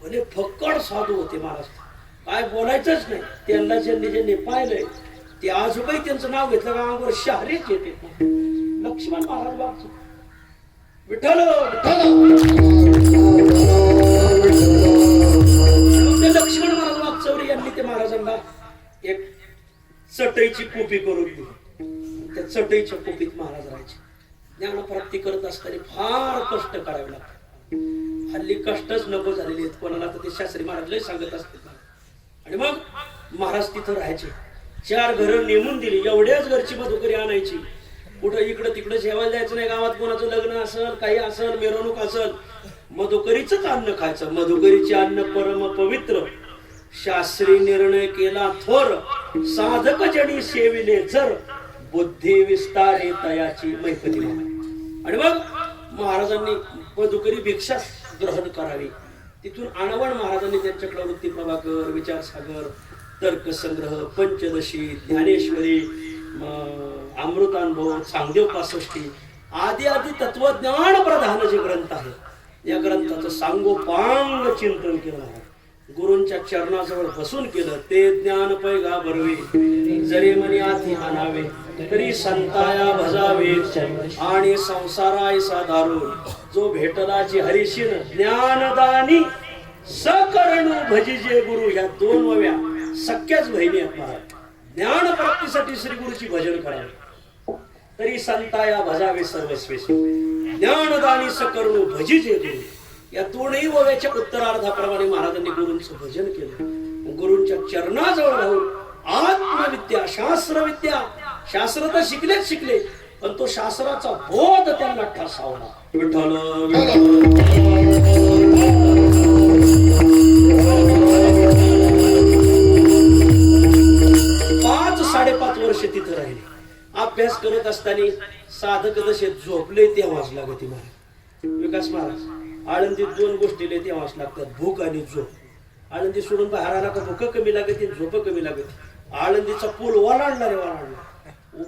भले फक्कड साधू होते महाराज. काय बोलायचंच नाही. त्यांना ज्यांनी पाहिलंय ते आजोबाई त्यांचं नाव घेतलं का अंगावर शहरीच येते. लक्ष्मण महाराज वागचौर विठ्ठल लक्ष्मण महाराज वागचौरी यांनी ते महाराजांना एक चटईची कोपी करून दिली. त्या चटईच्या कोपीत महाराज राहायचे. ज्ञानप्राप्ती करत असताना फार कष्ट करावे लागतात. हल्ली कष्टच नको झालेले आहेत कोणाला तर ते शास्त्री महाराज लय सांगत असतात. आणि मग महाराज तिथं राहायचे. 4 घरं नेमून दिली. एवढ्याच घरची मधुकरी आणायची. कुठं इकडं तिकडं जेवायला जायचं नाही. गावात कोणाचं लग्न असेल काही असेल मिरवणूक असेल मधुकरीच अन्न खायचं. मधुकरीचे अन्न परम पवित्र. शास्त्री निर्णय केला थोर साधक जणी सेविले जर बुद्धी विस्तारे तयाची मैफती. आणि मग महाराजांनी मधुकरी भिक्षा ग्रहण करावी. तिथून आणवण महाराजांनी त्यांच्याकडे वृत्ती प्रभाकर विचारसागर तर्कसंग्रह पंचदशी ज्ञानेश्वरी अमृतानुभव चांगदेव 65 आदी आदी तत्वज्ञान प्रधान जे ग्रंथ आहेत या ग्रंथाचं सांगोपांग चिंतन केलं. गुरूंच्या चरणाजवळ बसून केलं. ते ज्ञान पैगा बरवे जरी मनी आधी आणावे तरी संताया भजावे आणि संसारायसा दारून जो भेटला जी हरिशीन ज्ञानदानी सकरणू भजिजे गुरु. ह्या 2 वव्या सख्याच बहिणी आहेत महाराज. ज्ञान प्राप्तीसाठी श्री गुरुची भजन करावे तरी संताया भजावे सर्वस्वेशी ज्ञानदानी सकरणू भजिजे गुरु. या 2ही ओव्याच्या उत्तरार्धाप्रमाणे महाराजांनी गुरूंचं भजन केलं. गुरूंच्या चरणाजवळ राहून आत्मविद्या शास्त्रविद्या शास्त्र तर शिकले पण तो शास्त्राचा बोध त्यांना ठसावला. विठ्ठल 5-5.5 वर्ष तिथं राहिले. अभ्यास करत असताना साधक जसे झोपले तेव्हाच लागते महाराज. विकास महाराज आळंदीत 2 गोष्टी लय तेव्हाच लागतात भूक आणि झोप. आळंदी सोडून बाहेर आला का भूक कमी लागते झोप कमी लागते. आळंदीचा पूल वालाडला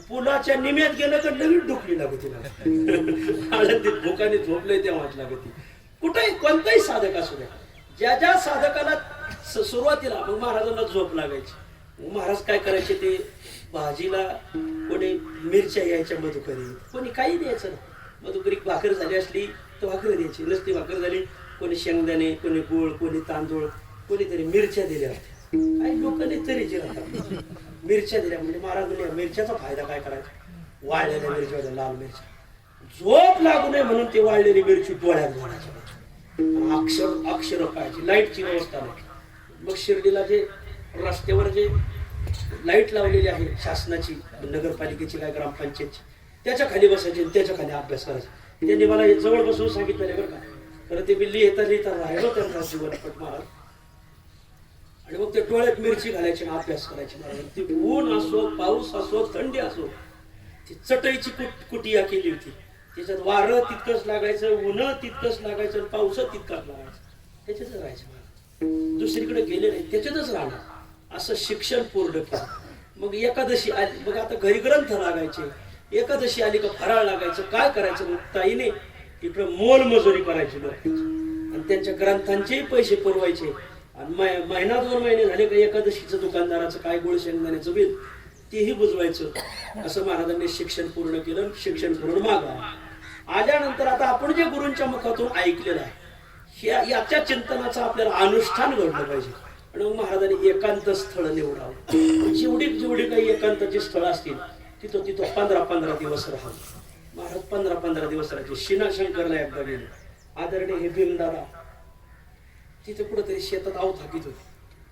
पुलाच्या निम्यात गेलं तर नवीन डुकली लागते. आळंदीत भूकाने झोपले तेव्हाच लागते. कुठेही कोणताही साधक असू द्या ज्या साधकाला सुरुवातीला मग महाराजांना झोप लागायची. महाराज काय करायचे ते भाजीला कोणी मिरच्या यायच्या मधुकरी कोणी काही द्यायचं ना. मधुकरी भाकर झाली असली तर भाकर द्यायची नसती भाकर झाली कोणी शेंगदाणे कोणी गुळ कोणी तांदूळ कोणीतरी मिरच्या दिल्या. काही लोकांनी तरी जे राहतात मिरच्या दिल्या म्हणजे महाराज म्हणजे मिरच्याचा फायदा काय करायचा वाळलेल्या मिरच्या लाल मिरच्या झोप लागू नये म्हणून ते वाळलेली मिरची डोळ्यात घालायची. अक्षर पाहायची लाईटची व्यवस्था नाही. मग शिर्डीला जे रस्त्यावर जे लाईट लावलेली आहे शासनाची नगरपालिकेची काय ग्रामपंचायतची त्याच्या खाली बसायचे आणि त्याच्या खाली अभ्यास करायचा. त्यांनी मला हे जवळ बसून सांगितलं बरं का, तर ते मी लिहिता लिहिता राहिलो त्यांचा जीवनपट महाराज. आणि मग ते डोळ्यात मिरची घालायची आणि अभ्यास करायचे महाराज. ती ऊन असो, पाऊस असो, थंडी असो, ती चटईची कुटिया केली होती. त्याच्यात वारं तितकंच लागायचं, ऊन तितकंच लागायचं आणि पाऊस तितकाच लागायचं. त्याच्यातच राहायचं महाराज, दुसरीकडे गेले नाही, त्याच्यातच राहणार. असं शिक्षण पूर्ण केलं. मग एकादशी आली, मग आता घरी ग्रंथ लागायचे. एकादशी आली का फराळ लागायचं. काय करायचं मग ताईने इकडं मोलमजुरी करायची लोकांची आणि त्यांच्या ग्रंथांचेही पैसे पुरवायचे. आणि महिना 2 महिने झाले का एकादशीचं दुकानदाराचं काय गोळ शेंगदाण्याचं बिल तेही बुजवायचं. असं महाराजांनी शिक्षण पूर्ण केलं. शिक्षण करून मागा आल्यानंतर आता आपण जे गुरूंच्या मुखातून ऐकलेलं आहे याच्या चिंतनाचं आपल्याला अनुष्ठान घडलं पाहिजे. आणि मग महाराजांनी एकांत स्थळ निवडावं. जेवढी काही एकांताची स्थळ असतील तिथं 15 दिवस राहावं. महाराज 15 दिवस राहायचे. शिनाशंकरला एकदा गेले. आदरणीय हे भीमदादा तिथे कुठंतरी शेतात आव थाकीत होते.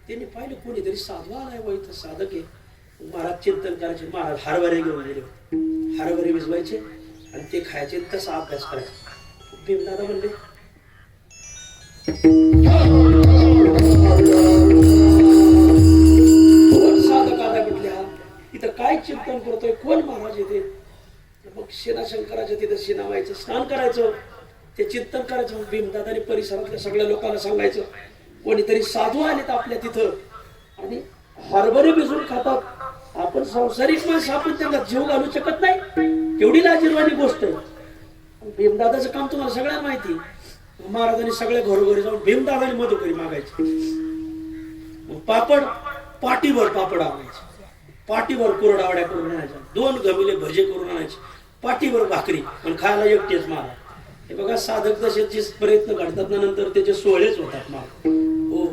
त्यांनी पाहिलं कोणीतरी साधू आलाय व इथं साधक आहे. महाराज चिंतन करायचे. महाराज हरभरे घेऊन गेले. हरभरे भिजवायचे आणि ते खायचे, तसा अभ्यास करायचा. भीमदादा म्हणले साधक आला म्हटले, हा इथं काय चिंतन करतोय, कोण महाराज येते. मग शिनाशंकराच्या तिथं शिनावायचं, स्नान करायचं, ते चिंतन करायचं. भीमदादाने परिसरातल्या सगळ्या लोकांना सांगायचं कोणीतरी साधू आलेत आपल्या तिथं आणि हरभरे भिजून खातात. आपण संसारिक माणसं, आपण त्यांना जीव घालू शकत नाही. केवढी लाजिरवाणी गोष्ट आहे. भीमदादाचं काम तुम्हाला सगळ्यांना माहिती. महाराजांनी सगळ्या घरोघरी जाऊन भीमदादाने मदुकरी मागायची. मग पापड पाटीवर पापड आणायचे, पाटीवर कुरडावड्या करून आणायच्या, 2 घमिले भजे करून आणायचे, पाटीवर भाकरी आणि खायला एकटेच महाराज. हे बघा साधक तसे प्रयत्न घडतात ना नंतर त्याचे सोहळेच होतात महाराज. हो.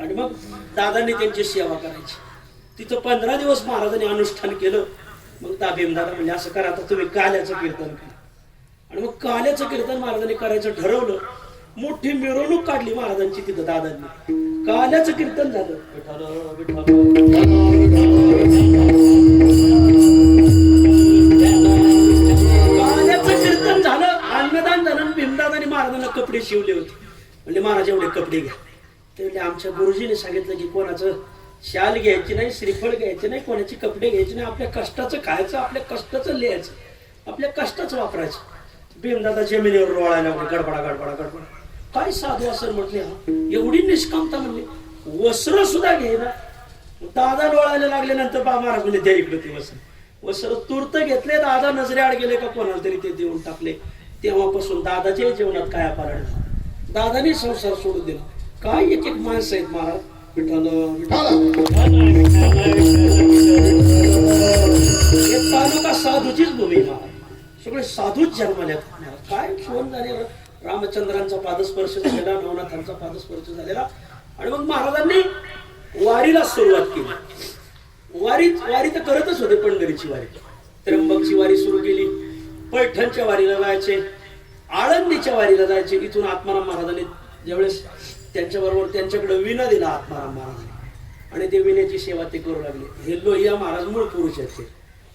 आणि मग दादांनी त्यांची सेवा करायची. तिथं 15 दिवस महाराजांनी अनुष्ठान केलं. मग भीमदादा म्हणजे असं करा, आता तुम्ही काल्याचं कीर्तन करा. आणि मग काल्याचं कीर्तन महाराजांनी करायचं ठरवलं. मोठी मिरवणूक काढली महाराजांची तिथं दादांनी. काल्याचं कीर्तन झालं. काल्याचं कीर्तन झालं, अन्नदान झालं. भीमदादांनी महाराजांना कपडे शिवले होते. म्हणजे महाराज एवढे कपडे घ्या. ते म्हणजे आमच्या गुरुजीने सांगितलं की कोणाचं शाल घ्यायची नाही, श्रीफळ घ्यायचे नाही, कोणाचे कपडे घ्यायचे नाही. आपल्या कष्टाचं खायचं, आपल्या कष्टाचं लिहायचं, आपल्या कष्टाचं वापरायचं. भीमदादा जमिनीवर रोळायला लागले. गडबडा. काय साधू असं म्हटले, हा एवढी निष्कामता म्हणले. वस्त्र सुद्धा घ्यायला. दादा डोळायला लागले. नंतर महाराज म्हणजे द्या इकडे ते वस्त्र तूर्त घेतले. दादा नजरेआड गेले का कोणाला तरी ते देऊन टाकले. तेव्हापासून दादाच्या जीवनात काय पारण. दादाने संसार सोडून दिला. काय एक माणसं आहेत महाराज. तालुका साधूचीच भूमी महाराज. सगळे साधूच जन्मल्यात. काय फोन झालेला. रामचंद्रांचा पादस्पर्श झालेला, नवनाथांचा पादस्पर्श झालेला. आणि मग महाराजांनी वारीला सुरुवात केली. वारी तर करतच होते. पंढरीची वारी, त्र्यंबकची वारी सुरू केली. पैठणच्या वारीला जायचे, आळंदीच्या वारीला जायचे. इथून आत्माराम महाराजांनी ज्यावेळेस त्यांच्याबरोबर त्यांच्याकडे विणा दिला आत्माराम महाराजांनी आणि ते विण्याची सेवा ते करू लागले. हे लोहिया महाराज मूळ पुरुष आहेत.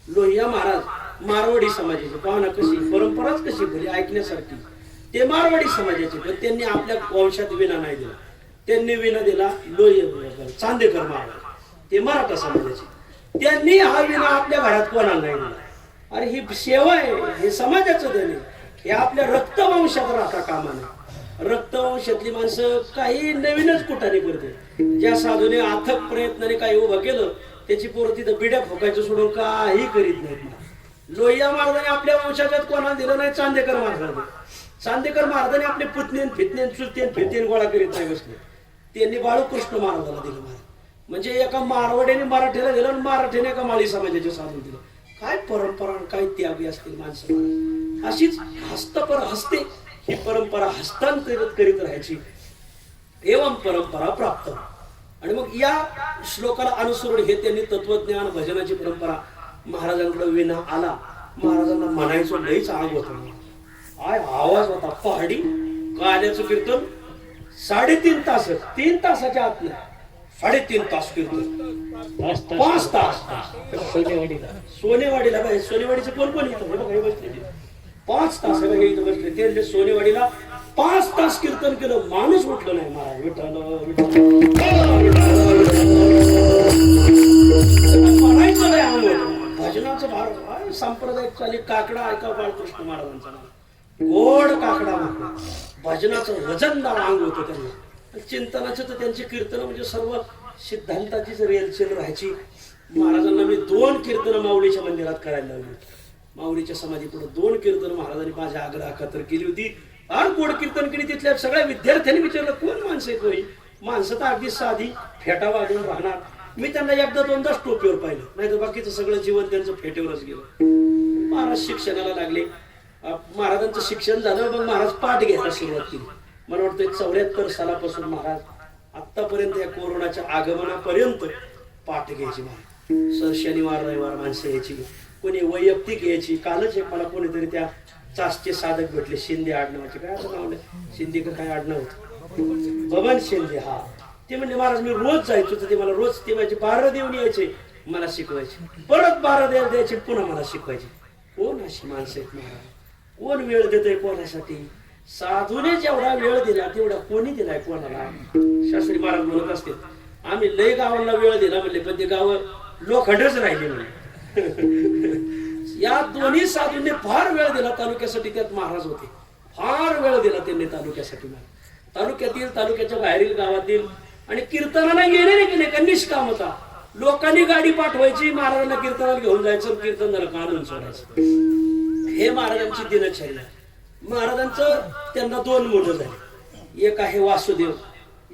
लोहिया महाराज मारवाडी समाजाचे. पाहना कशी परंपराच कशी भली ऐकण्यासारखी. ते मारवाडी समाजाचे, पण त्यांनी आपल्या वंशात विना नाही दिला. त्यांनी विना दिला लोहिया चांदेकर महाराज, ते मराठा समाजाचे. त्यांनी हा विना आपल्या घरात कोणाला नाही दिला. अरे ही सेवा आहे, हे समाजाचं देणे. हे आपल्या रक्तवंशात राहता कामा नये. रक्तवंशातली माणसं काही नवीनच कुठाने करते. ज्या साधूने अथक प्रयत्नाने काही उभं केलं त्याची पोरं तिथं बिड्या फोकायचं सोडून काही करीत नाहीत. लोहिया महाराजांनी आपल्या वंशाच्यात कोणाला दिलं नाही. चांदेकर महाराजांनी आपले पुतणेन फितनेन चुलतेन फिरतेन गोळा करीत नाही बसले. त्यांनी बाळकृष्ण महाराजाला दिलं. महाराज म्हणजे एका मारवाड्याने मराठीला दिलं आणि मराठीने एका माळी समाजाचे साधून दिलं. काय परंपरा, काय त्यागी असतील माणसं. अशीच हस्तपर हस्ते ही परंपरा हस्तांतरित करीत राहायची. एवं परंपरा प्राप्त. आणि मग या श्लोकाला अनुसरून हे त्यांनी तत्वज्ञान भजनाची परंपरा महाराजांकडे विना आला. महाराजांना म्हणायचं लईच आग होता. आय आवाज होता पहाडी. काल्याचं कीर्तन 3.5 तास, 3 तासाच्या आत नाही. 3.5 तास कीर्तन 5 तास सोनेवाडीला बाई सोनेवाडीचं कोण कोण येतं हे बघा हे बसले 5 तास हे बघा इथं बसले ते सोनेवाडीला 5 तास कीर्तन केलं माणूस उठलं नाही महाराज म्हणायचं नाही अंग भजनाचं भार सांप्रदायिक चाली काकडा ऐका बाळकृष्ण महाराजांचा गोड काकडा म्हणा भजनाचं वजनदार अंग होतं त्यांना चिंतनाचं तर त्यांची कीर्तन म्हणजे सर्व सिद्धांताचीच रेलचेल राहायची महाराजांना मी 2 कीर्तन माऊलीच्या मंदिरात करायला लावली माऊलीच्या समाधी पुढे 2 कीर्तन महाराजांनी माझ्या आग्रह खातर केली होती आणि गोड कीर्तन केली तिथल्या सगळ्या विद्यार्थ्यांनी विचारलं कोण माणसं आहेत होई माणसं तर अगदी साधी फेटा वाजून राहणार मी त्यांना एकदा 2दाच टोपीवर पाहिलं नाही तर बाकीचं सगळं जीवन त्यांचं फेटेवरच गेलं महाराज शिक्षणाला लागले महाराजांचं शिक्षण झालं मग महाराज पाठ घ्यायला सुरुवात केली मला वाटतं 74 सालापासून महाराज आतापर्यंत या कोरोनाच्या आगमनापर्यंत पाठ घ्यायची महाराज सर शनिवार रविवार माणसं यायची कोणी वैयक्तिक यायची कालच एक मला कोणीतरी त्या चासचे साधक भेटले शिंदे आडनावाचे काय असं नाव शिंदे का काय आडनाव होतं बबन शिंदे हा ते म्हणजे महाराज मी रोज जायचो तर ते मला रोज ते माझे 12 देऊन यायचे मला शिकवायचे परत 12 द्यायचे पुन्हा मला शिकवायचे कोण अशी माणसं आहेत महाराज कोण वेळ देतोय कोणासाठी साधूने जेवढा वेळ दिला तेवढा कोणी दिलाय कोणाला शास्त्री महाराज म्हणत असते आम्ही लय गावांना वेळ दिला म्हणले पण ते गाव लोखंडच राहिले म्हणले या दोन्ही साधूंनी फार वेळ दिला तालुक्यासाठी त्यात महाराज होते फार वेळ दिला त्यांनी तालुक्यासाठी तालुक्यातील तालुक्याच्या बाहेरील गावातील आणि कीर्तनाला गेले की नाही निष्काम होता लोकांनी गाडी पाठवायची महाराजांना कीर्तनाला घेऊन जायचं कीर्तन झालं का आणून सोडायचं हे महाराजांची दिनचर्या महाराजांचं त्यांना 2 मुलं झाली एक आहे वासुदेव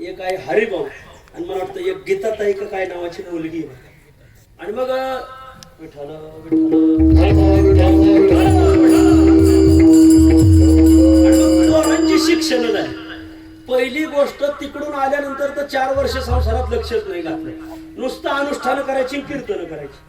एक आहे हरिभाऊ आणि मला वाटतं एक गीताताई का काय नावाची मुलगी आणि मग विठ्ठल दोघांची शिक्षण झाली पहिली गोष्ट तिकडून आल्यानंतर तर 4 वर्ष संसारात लक्षच नाही घातलं नुसतं अनुष्ठान करायची कीर्तन करायची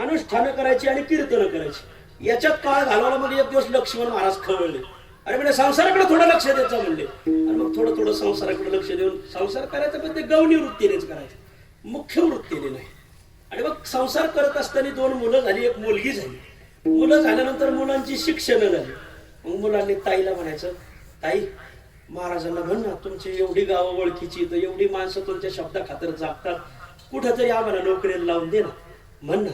अनुष्ठान करायची आणि कीर्तन करायची याच्यात काळ घालवला मग एक दिवस लक्ष्मण महाराज खवळले अरे म्हणजे संसाराकडे थोडं लक्ष द्यायचं म्हणले आणि मग थोडं संसाराकडे लक्ष देऊन संसार करायचा पण ते गवणी वृत्तीनेच करायचं मुख्य वृत्तीने नाही आणि मग संसार करत असताना 2 मुलं झाली एक मुलगी झाली मुलं झाल्यानंतर मुलांची शिक्षण झाली मग मुलांनी ताईला म्हणायचं ताई महाराजांना म्हण ना तुमची एवढी गावं ओळखीची तर एवढी माणसं तुमच्या शब्दा खातर जागतात कुठंतरी आम्हाला नोकरीला लावून दे ना म्हण ना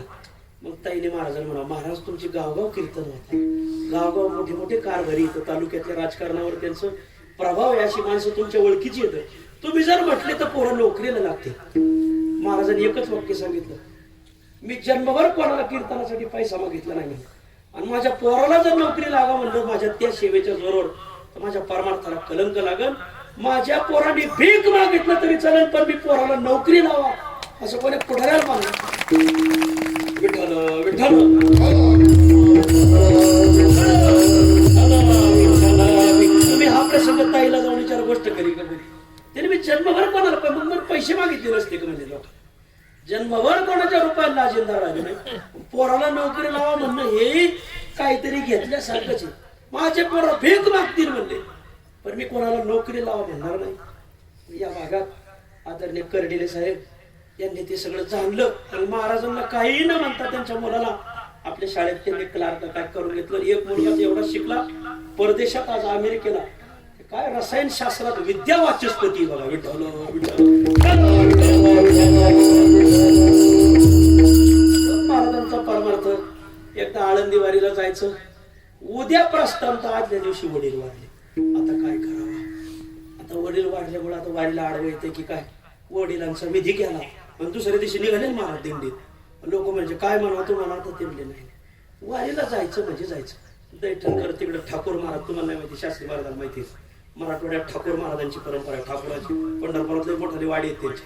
मग ताईने महाराजांना म्हणा महाराज तुमची गावगाव कीर्तन होते गावगाव मोठे मोठे कारभारी येतं तालुक्यातल्या राजकारणावर त्यांचं प्रभाव आहे अशी माणसं तुमच्या ओळखीची येतं तुम्ही जर म्हटले तर पोरं नोकरीला लागते महाराजांनी एकच वाक्य सांगितलं मी जन्मभर कोणाला कीर्तनासाठी पैसा मागितला नाही आणि माझ्या पोराला जर नोकरी लागा म्हणलं माझ्या त्या सेवेच्या जोरावर तर माझ्या परमार्थाला कलंक लागल माझ्या पोराने भीक मागितलं तरी चालेल पण मी पोराला नोकरी लावा असं कोणी पुढाऱ्याला मागितलं विठ्ठल विठ्ठल तुम्ही हा प्रसंग ताईला जाऊन विचार गोष्ट करी का त्याने मी जन्मभर कोणाला मग पैसे मागितले नसते का म्हणजे लोक जन्मभर कोणाच्या रुपयाला लाजिंदार राहिले नाही पोराला नोकरी लावा म्हणणं हे काहीतरी घेतल्यासारखंच माझे पोरं भीक मागतील म्हणले पण मी कोणाला नोकरी लावा म्हणणार नाही या भागात आदरणीय कर्डिले साहेब यांनी ते सगळं जाणलं आणि महाराजांना काही न म्हणता त्यांच्या मुलाला आपल्या शाळेत त्यांनी क्लार्क काय करून घेतलं एक मुलगा एवढा शिकला परदेशात आज अमेरिकेला काय रसायनशास्त्रात विद्या वाचस्पती बघा विठ्ठल महाराजांचा परमार्थ एकदा आळंदी वारीला जायचं उद्या प्रस्थान तर आदल्या दिवशी वडील वाढले आता काय करावं आता वडील वाढल्यामुळे आता वारीला आडवं येते की काय वडिलांचा विधी केला पण दुसऱ्या दिवशी निघाले महाराज दिंडीत लोक म्हणजे काय म्हणावं तुम्हाला आता ते म्हणले नाही वारीला जायचं म्हणजे जायचं दैठणकर तिकडे ठाकूर महाराज तुम्हाला नाही माहिती शास्त्री महाराजांना माहिती मराठवाड्यात ठाकूर महाराजांची परंपरा ठाकूराची पंढरपुरातले मोठाले वाडी आहेत त्यांचे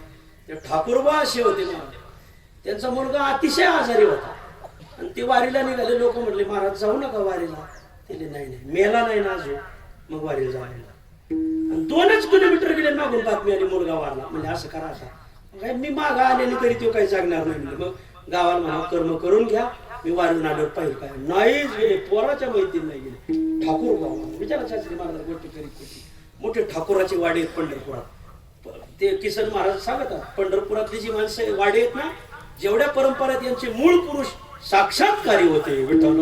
ते ठाकूरबा असे होते महाराज त्यांचा मुलगा अतिशय आजारी होता आणि ते वारीला निघाले लोक म्हटले महाराज जाऊ नका वारीला ते नाही मेला नाही ना अजून मग वारीला जायला आणि 2च किलोमीटर गेले मागून बातमी आली मुलगा वारला म्हणजे असं करा असा मी मागा आलेली तरी तो काही जागणार नाही म्हणजे मग गावाला म्हणा कर्म करून घ्या मी वारून आल्यावर पाहिजे काय नाहीच गेले पोराच्या माहिती नाही गेले ठाकूर गाव विचारा शास्त्री महाराज गोष्ट करीत होती मोठे ठाकुराची वाडी आहेत पंढरपुरात ते किसन महाराज सांगतात पंढरपुरातली जी माणसं वाडे आहेत ना, जेवढ्या परंपरा आहेत यांचे मूळ पुरुष साक्षात्कारी होते विठ्ठल.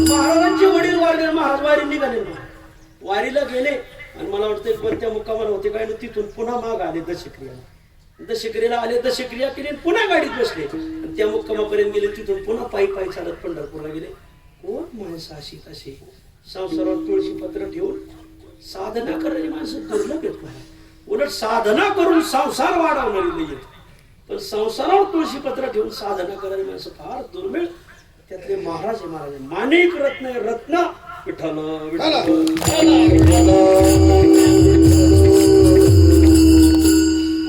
महाराजांचे वडील वारले, महाराज वारी निघाले, वारीला गेले आणि मला वाटतं पण त्या मुक्कामाला होते काय, तिथून पुन्हा माग आले दशक्रियाला आले, दशक्रिया केली, पुन्हा गाडीत बसले आणि त्या मुक्कामापर्यंत गेले, तिथून पुन्हा पायी पायी चालत पंढरपूरला गेले. कोण माणसं अशी तशी संसारावर तुळशी पत्र ठेवून साधना करणारी माणसं दुर्लभ आहेत मला. उलट साधना करून संसार वाढवणारी नाही, पण संसारावर तुळशी पत्र ठेवून साधना करणारी माणसं फार दुर्मिळ. त्यातले महाराज माणिक रत्न रत्न विठ्ठल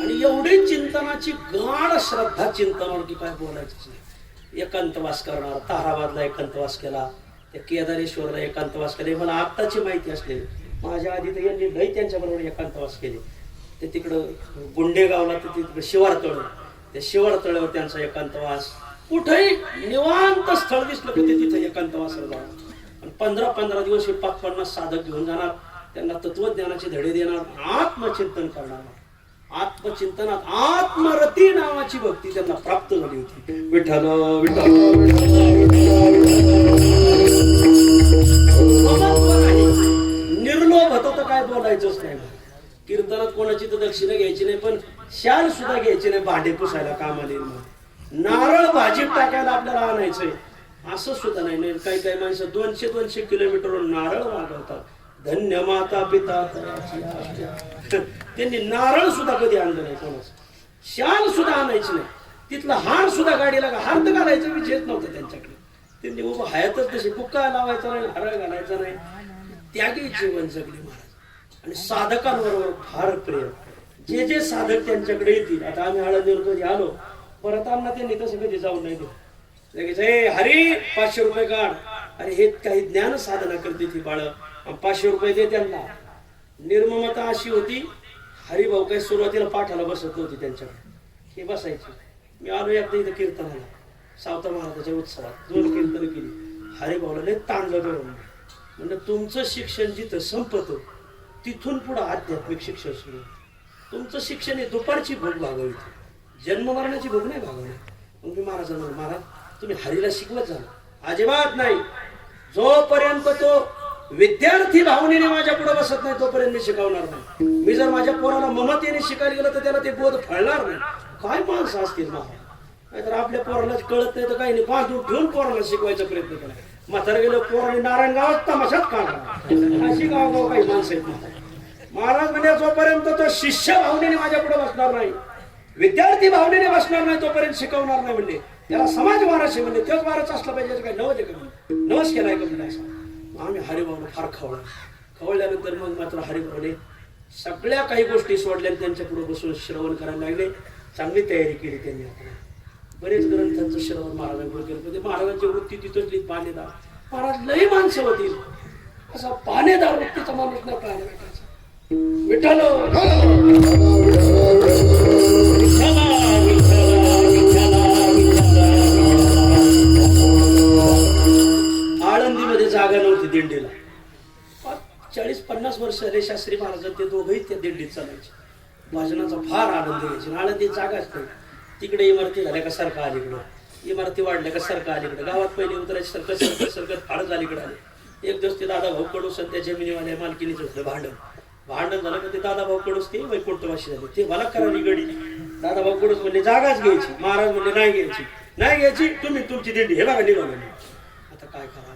आणि एवढी चिंतनाची गाढ श्रद्धा चिंतनावर की काय बोलायचं नाही. एकांतवास करणार, ताराबादला एकांतवास केला, त्या केदारेश्वरला एकांतवास केले, मला आत्ताची माहिती असलेली. माझ्या आधी तर यांनी लई त्यांच्याबरोबर एकांतवास केले. ते तिकडं गुंडेगावला ते तिकडं शिवारतळ, त्या शिवारतळ्यावर त्यांचा एकांतवास. कुठेही निवांत स्थळ दिसलं की ते तिथे एकांतवासाला जाणार आणि 15-15 दिवस हे 50 साधक घेऊन जाणार, त्यांना तत्वज्ञानाचे धडे देणार, आत्मचिंतन करणार. आत्मचिंतनात आत्मरती नावाची भक्ती त्यांना प्राप्त झाली होती. विठ्ठल विठ्ठल निर्लोभ होतं तर काय बोलायचंच नाही. कीर्तनात कोणाची तर दक्षिणा घ्यायची नाही, पण शाल सुद्धा घ्यायची नाही, भांडे पुसायला कामाला येईल. नारळ भाजीत टाकायला आपल्याला आणायचंय असं सुद्धा नाही. काही काही माणसं 200-200 किलोमीटरवर नारळ मागवतात. धन्य माता पिता त्यांनी नारळ सुद्धा कधी आणलं नाही कोणाचं, शाल सुद्धा आणायची नाही, तिथला हार सुद्धा गाडीला हार तर घालायचं विषयच नव्हतं त्यांच्याकडे. त्यांनी उभं हयातच तशी बुक्का लावायचा नाही, हार घालायचा नाही. त्यागी जीवन जगले महाराज आणि साधकांबरोबर फार प्रेम. जे जे साधक त्यांच्याकडे येतील, आता आम्ही हळदीवर कधी आलो, परत आम्हाला त्यांनी तसं कधी जाऊन नाही दिलं. लगेच हे हरी 500 रुपये काढ, अरे हे काही ज्ञान साधना करते ती बाळ, 500 रुपये दे त्यांना. निर्ममता अशी होती, हरिभाऊ काही सुरुवातीला पाठाला बसत नव्हती त्यांच्याकडे, हे बसायचे. मी आलो एकदा इथं कीर्तनाला, सावता महाराजाच्या उत्सवात 2 कीर्तन केली. हरिभाऊला लय ताणलं करून म्हणजे तुमचं शिक्षण जिथं संपतं तिथून पुढे आध्यात्मिक शिक्षण सुरू. तुमचं शिक्षण हे दुपारची भूक भागवली, जन्म मरणाची भूक नाही भागवली. मग मी महाराजांना, महाराज तुम्ही हरीला शिकवत जा. अजिबात नाही, जोपर्यंत तो विद्यार्थी भावनेने माझ्या पुढे बसत नाही तोपर्यंत मी शिकवणार नाही. मी जर माझ्या पोराला ममतेने शिकायला गेलं तर त्याला ते बोध फळणार नाही. काय माणसं असतील महाराज, नाहीतर आपल्या पोराला कळत नाही तर काही नाही, बांधून घेऊन पोराला शिकवायचा प्रयत्न केला. म्हातारा गेलो पोराने नारायणगावात तमाशात काढला. अशी गावगाव काही माणसं आहेत महाराज म्हणजे जोपर्यंत तो शिष्य भावनेने माझ्या पुढे बसणार नाही, विद्यार्थी भावनेने बसणार नाही तोपर्यंत शिकवणार नाही. म्हणजे त्याला समाज वारस म्हणजे तेच वारस असला पाहिजे. काय नवस आहे का, नवस केलाय का म्हणजे असं. आम्ही हरिभाऊला फार खवळल्यानंतर मग मात्र हरिभाऊने सगळ्या काही गोष्टी सोडल्या, त्यांच्या पुढे बसून श्रवण करायला लागले. चांगली तयारी केली त्यांनी. आपण बरेच ग्रंथांचं श्रवण महाराजांकडे केलं, म्हणजे महाराजांची वृत्ती तिथंच लिहित पाणेदार. महाराज लई माणसं होतील, असा पाणेदार वृत्तीचा माणूस नाही पाहायला भेटायचा. विठ्ठल आळंदीमध्ये जागा नव्हती दिंडीला. 40-50 वर्ष झाले शास्त्री महाराज ते दोघंही त्या दिंडीत चालायचे. भजनाचा फार आनंद घ्यायचे. आळंदीत जागाच नाही. तिकडे इमारती झाल्या का सारखं अलीकडं, इमारती वाढल्या का सारखं अलीकडं. गावात पहिले उतरायचे सरकत फारच अलीकडे आले. एक दिवस ते दादा भाऊ कडूस त्या जमिनीवाल्या मालकीनीच होतं भांडण झालं का ते दादा भाऊ कडूस ते वैकुंठवासी झाले. ते मला करावी गडी. दादा भाऊ कडूस म्हणले जागाच घ्यायची. महाराज म्हणले नाही घ्यायची तुम्ही तुमची दिंडी हे बघा निघालो. आता काय करावं.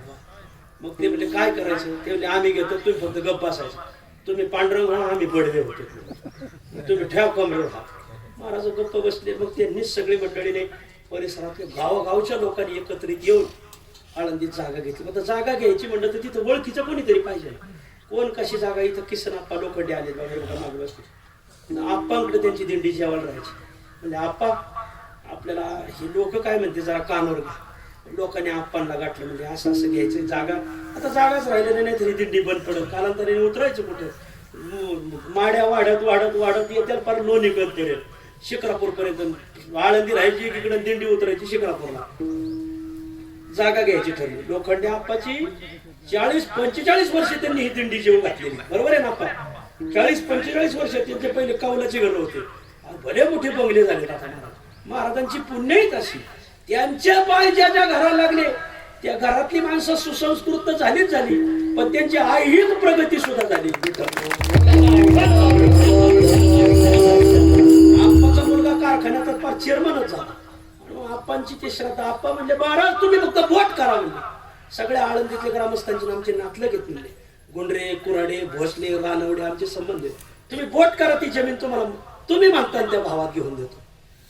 मग ते म्हणले काय करायचं. ते म्हणले आम्ही घेतो, तुम्ही फक्त गप्प बसायचं. तुम्ही पांढरंग राहा, आम्ही बडवे होतो, तुम्ही ठेव कमरेवर हात. महाराज गप्प बसले. मग त्यांनीच सगळी मंडळीने परिसरातल्या गावोगावच्या लोकांनी एकत्रित येऊन आळंदीत जागा घेतली. आता जागा घ्यायची म्हणलं तर तिथं ओळखीचं कोणीतरी पाहिजे. कोण कशी जागा. इथं किसन आप्पा लोखंडे आले वगैरे मागे बसले. आप्पांकडे त्यांची दिंडी जेवायला राहायची. म्हणजे आप्पा आपल्याला हे लोक काय म्हणते जरा कानावर घ्या. लोकांनी आप्पांना गाठलं म्हणजे असं घ्यायचं जागा. आता जागाच राहिलेली नाही तरी दिंडी बंद पडत. कालांतराने उतरायचं कुठं. माड्या वाढत येत्या फार लोणी पर्यंत शिक्रापूर पर्यंत. आळंदी राहायची इकडे दिंडी उतरायची शिक्रापूरला. जागा घ्यायची ठरली. लोखंडे आप्पाची 40-45 वर्ष त्यांनी ही दिंडी जेव घातलेली, बरोबर आहे ना आप्पा? 40-45 वर्ष त्यांचे पहिले कौलाचे घर होते, भले मोठे बंगले झाले. आता महाराजांची पुण्यही तशी, त्यांच्या पाय ज्या ज्या घराला लागले त्या घरातली माणसं सुसंस्कृत झालीच झाली, पण त्यांची आईहीच प्रगती सुद्धा झाली. आप्पाचा मुलगा कारखान्यात फार चेअरमनच झाला. आप्पांची ते श्रद्धा. आप्पा म्हणजे महाराज तुम्ही फक्त बोट करा म्हणजे. सगळ्या आळंदीतले ग्रामस्थांचे आमचे नातलं घेतलेले, गुंडरे, कुराडे, भोसले, रानवडे आमचे संबंध आहेत. तुम्ही बोट करा, ती जमीन तुम्हाला तुम्ही मागता त्या भावात घेऊन देतो.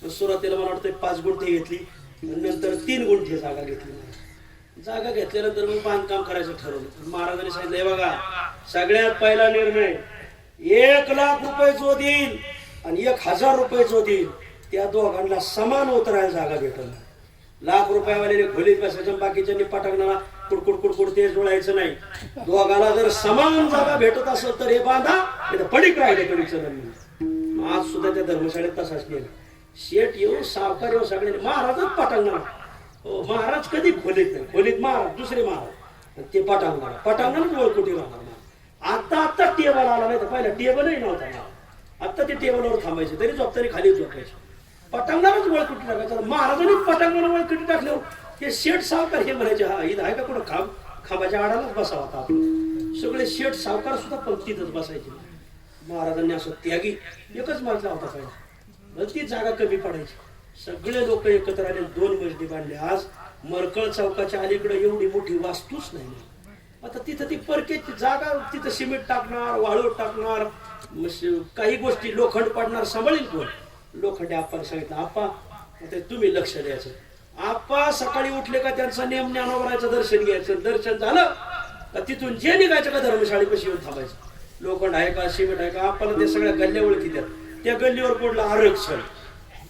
मग सुरुवातीला मला वाटतं 5 गुंठे घेतली, नंतर 3 गुंठे जागा घेतली. जागा घेतल्यानंतर मग बांधकाम करायचं ठरवलं. महाराजांनी सांगितलं, बघा सगळ्यात पहिला निर्णय 1 लाख रुपये जो देईल आणि 1000 रुपये जो देईल त्या दोघांना समान उतरायला जागा भेटल. लाख रुपयावाल्याने खोलीत बसायचं, बाकीच्यांनी पटांगणाला कुडकुड कुडकुड ते जोडायचं नाही. दोघाला जर समान जागा भेटत असेल तर हे बांधा, नाही पडीक राहिले तरी चलन. आज सुद्धा त्या धर्मशाळेत तसाच केलं. शेठ येऊन सावकार येऊन सगळ्यांनी महाराजच पटांगणार. हो, महाराज कधी खोलीत नाही, खोलीत महाराज दुसरे महाराज, ते पटांगणार. पटांगणारच ओळखुटी राहणार. आता टेबल आला नाही तर पहिला टेबलही नव्हता. आता ते टेबलवर थांबायचे, तरी झोपताना खाली झोपायचे. पटांगणारच वळकुटी टाकायचं. महाराजांनी पटांगणाला वळकुटी टाकल्यावर ते शेठ सावकार हे म्हणायचे, हा इथं आहे का कुठं खांबाच्या आडालाच बसावा होता आपण. सगळे शेठ सावकार सुद्धा पंक्तीतच बसायचे. महाराजांनी असं त्यागी एकच माजला होता पहिला, ती जागा कमी पडायची. सगळे लोक एकत्र आले, 2 मजली बांधले. आज मरकळ चौकाच्या अलीकडे एवढी मोठी वास्तूच नाही. आता तिथं ती परकेची जागा, तिथं सिमेंट टाकणार, वाळू टाकणार, काही गोष्टी लोखंड पाडणार, सांभाळील कोण? लोखंडे आप्पाने सांगितलं, आप्पा तुम्ही लक्ष द्यायचं. आप्पा सकाळी उठले का त्यांचा नेम ज्ञानोबराचं दर्शन घ्यायचं. दर्शन झालं का तिथून जे निघायचं का धर्मशाळेपाशी येऊन थांबायचं. लोखंड आहे का, सिमेंट आहे का, आप्पाला ते सगळ्या गल्ल्या ओळखी द्या. त्या गल्लीवर पडलं आरक्षण.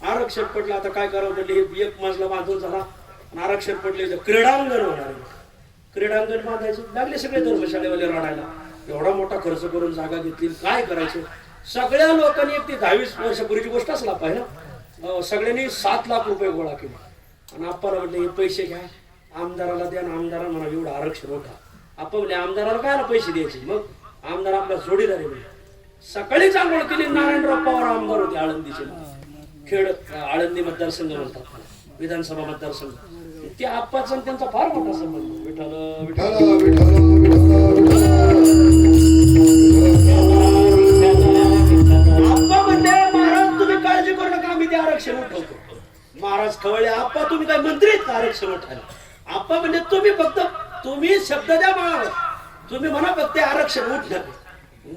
आरक्षण पडलं, आता काय करावं पडले, हे 1 मजला बांधून झाला. आरक्षण पडले, क्रीडांगण होणार. क्रीडांगण बांधायचं लागले सगळे धर्मशाळेवाले रडायला. एवढा मोठा खर्च करून जागा घेतली, काय करायचं? सगळ्या लोकांनी एक ती 10-20 वर्षापूर्वीची गोष्ट असला पाहिजे, सगळ्यांनी 7 लाख रुपये गोळा केले. आणि आप्पाला म्हटलं, हे पैसे घ्या, आमदाराला द्या. आमदारा म्हणा एवढं आरक्षण उठा. आपण म्हणजे आमदाराला काय पैसे द्यायचे? मग आमदार आपला जोडीदार आहे. सकाळीच आंघोळ केली. नारायणराव पवार आमदार होते आळंदीचे, खेड आळंदी मतदारसंघ म्हणतात, विधानसभा मतदारसंघ. ते आप्पाचा त्यांचा फार मोठा संबंध. विठ्ठल आप्पा म्हणले, महाराज तुम्ही काळजी करू नका, आम्ही ते आरक्षण उठवतो. महाराज खवळले, आप्पा तुम्ही काय मंत्री आहेत का आरक्षण उठायला? आप्पा म्हणजे तुम्ही शब्द द्या महाराज, तुम्ही म्हणा फक्त आरक्षण उठलं.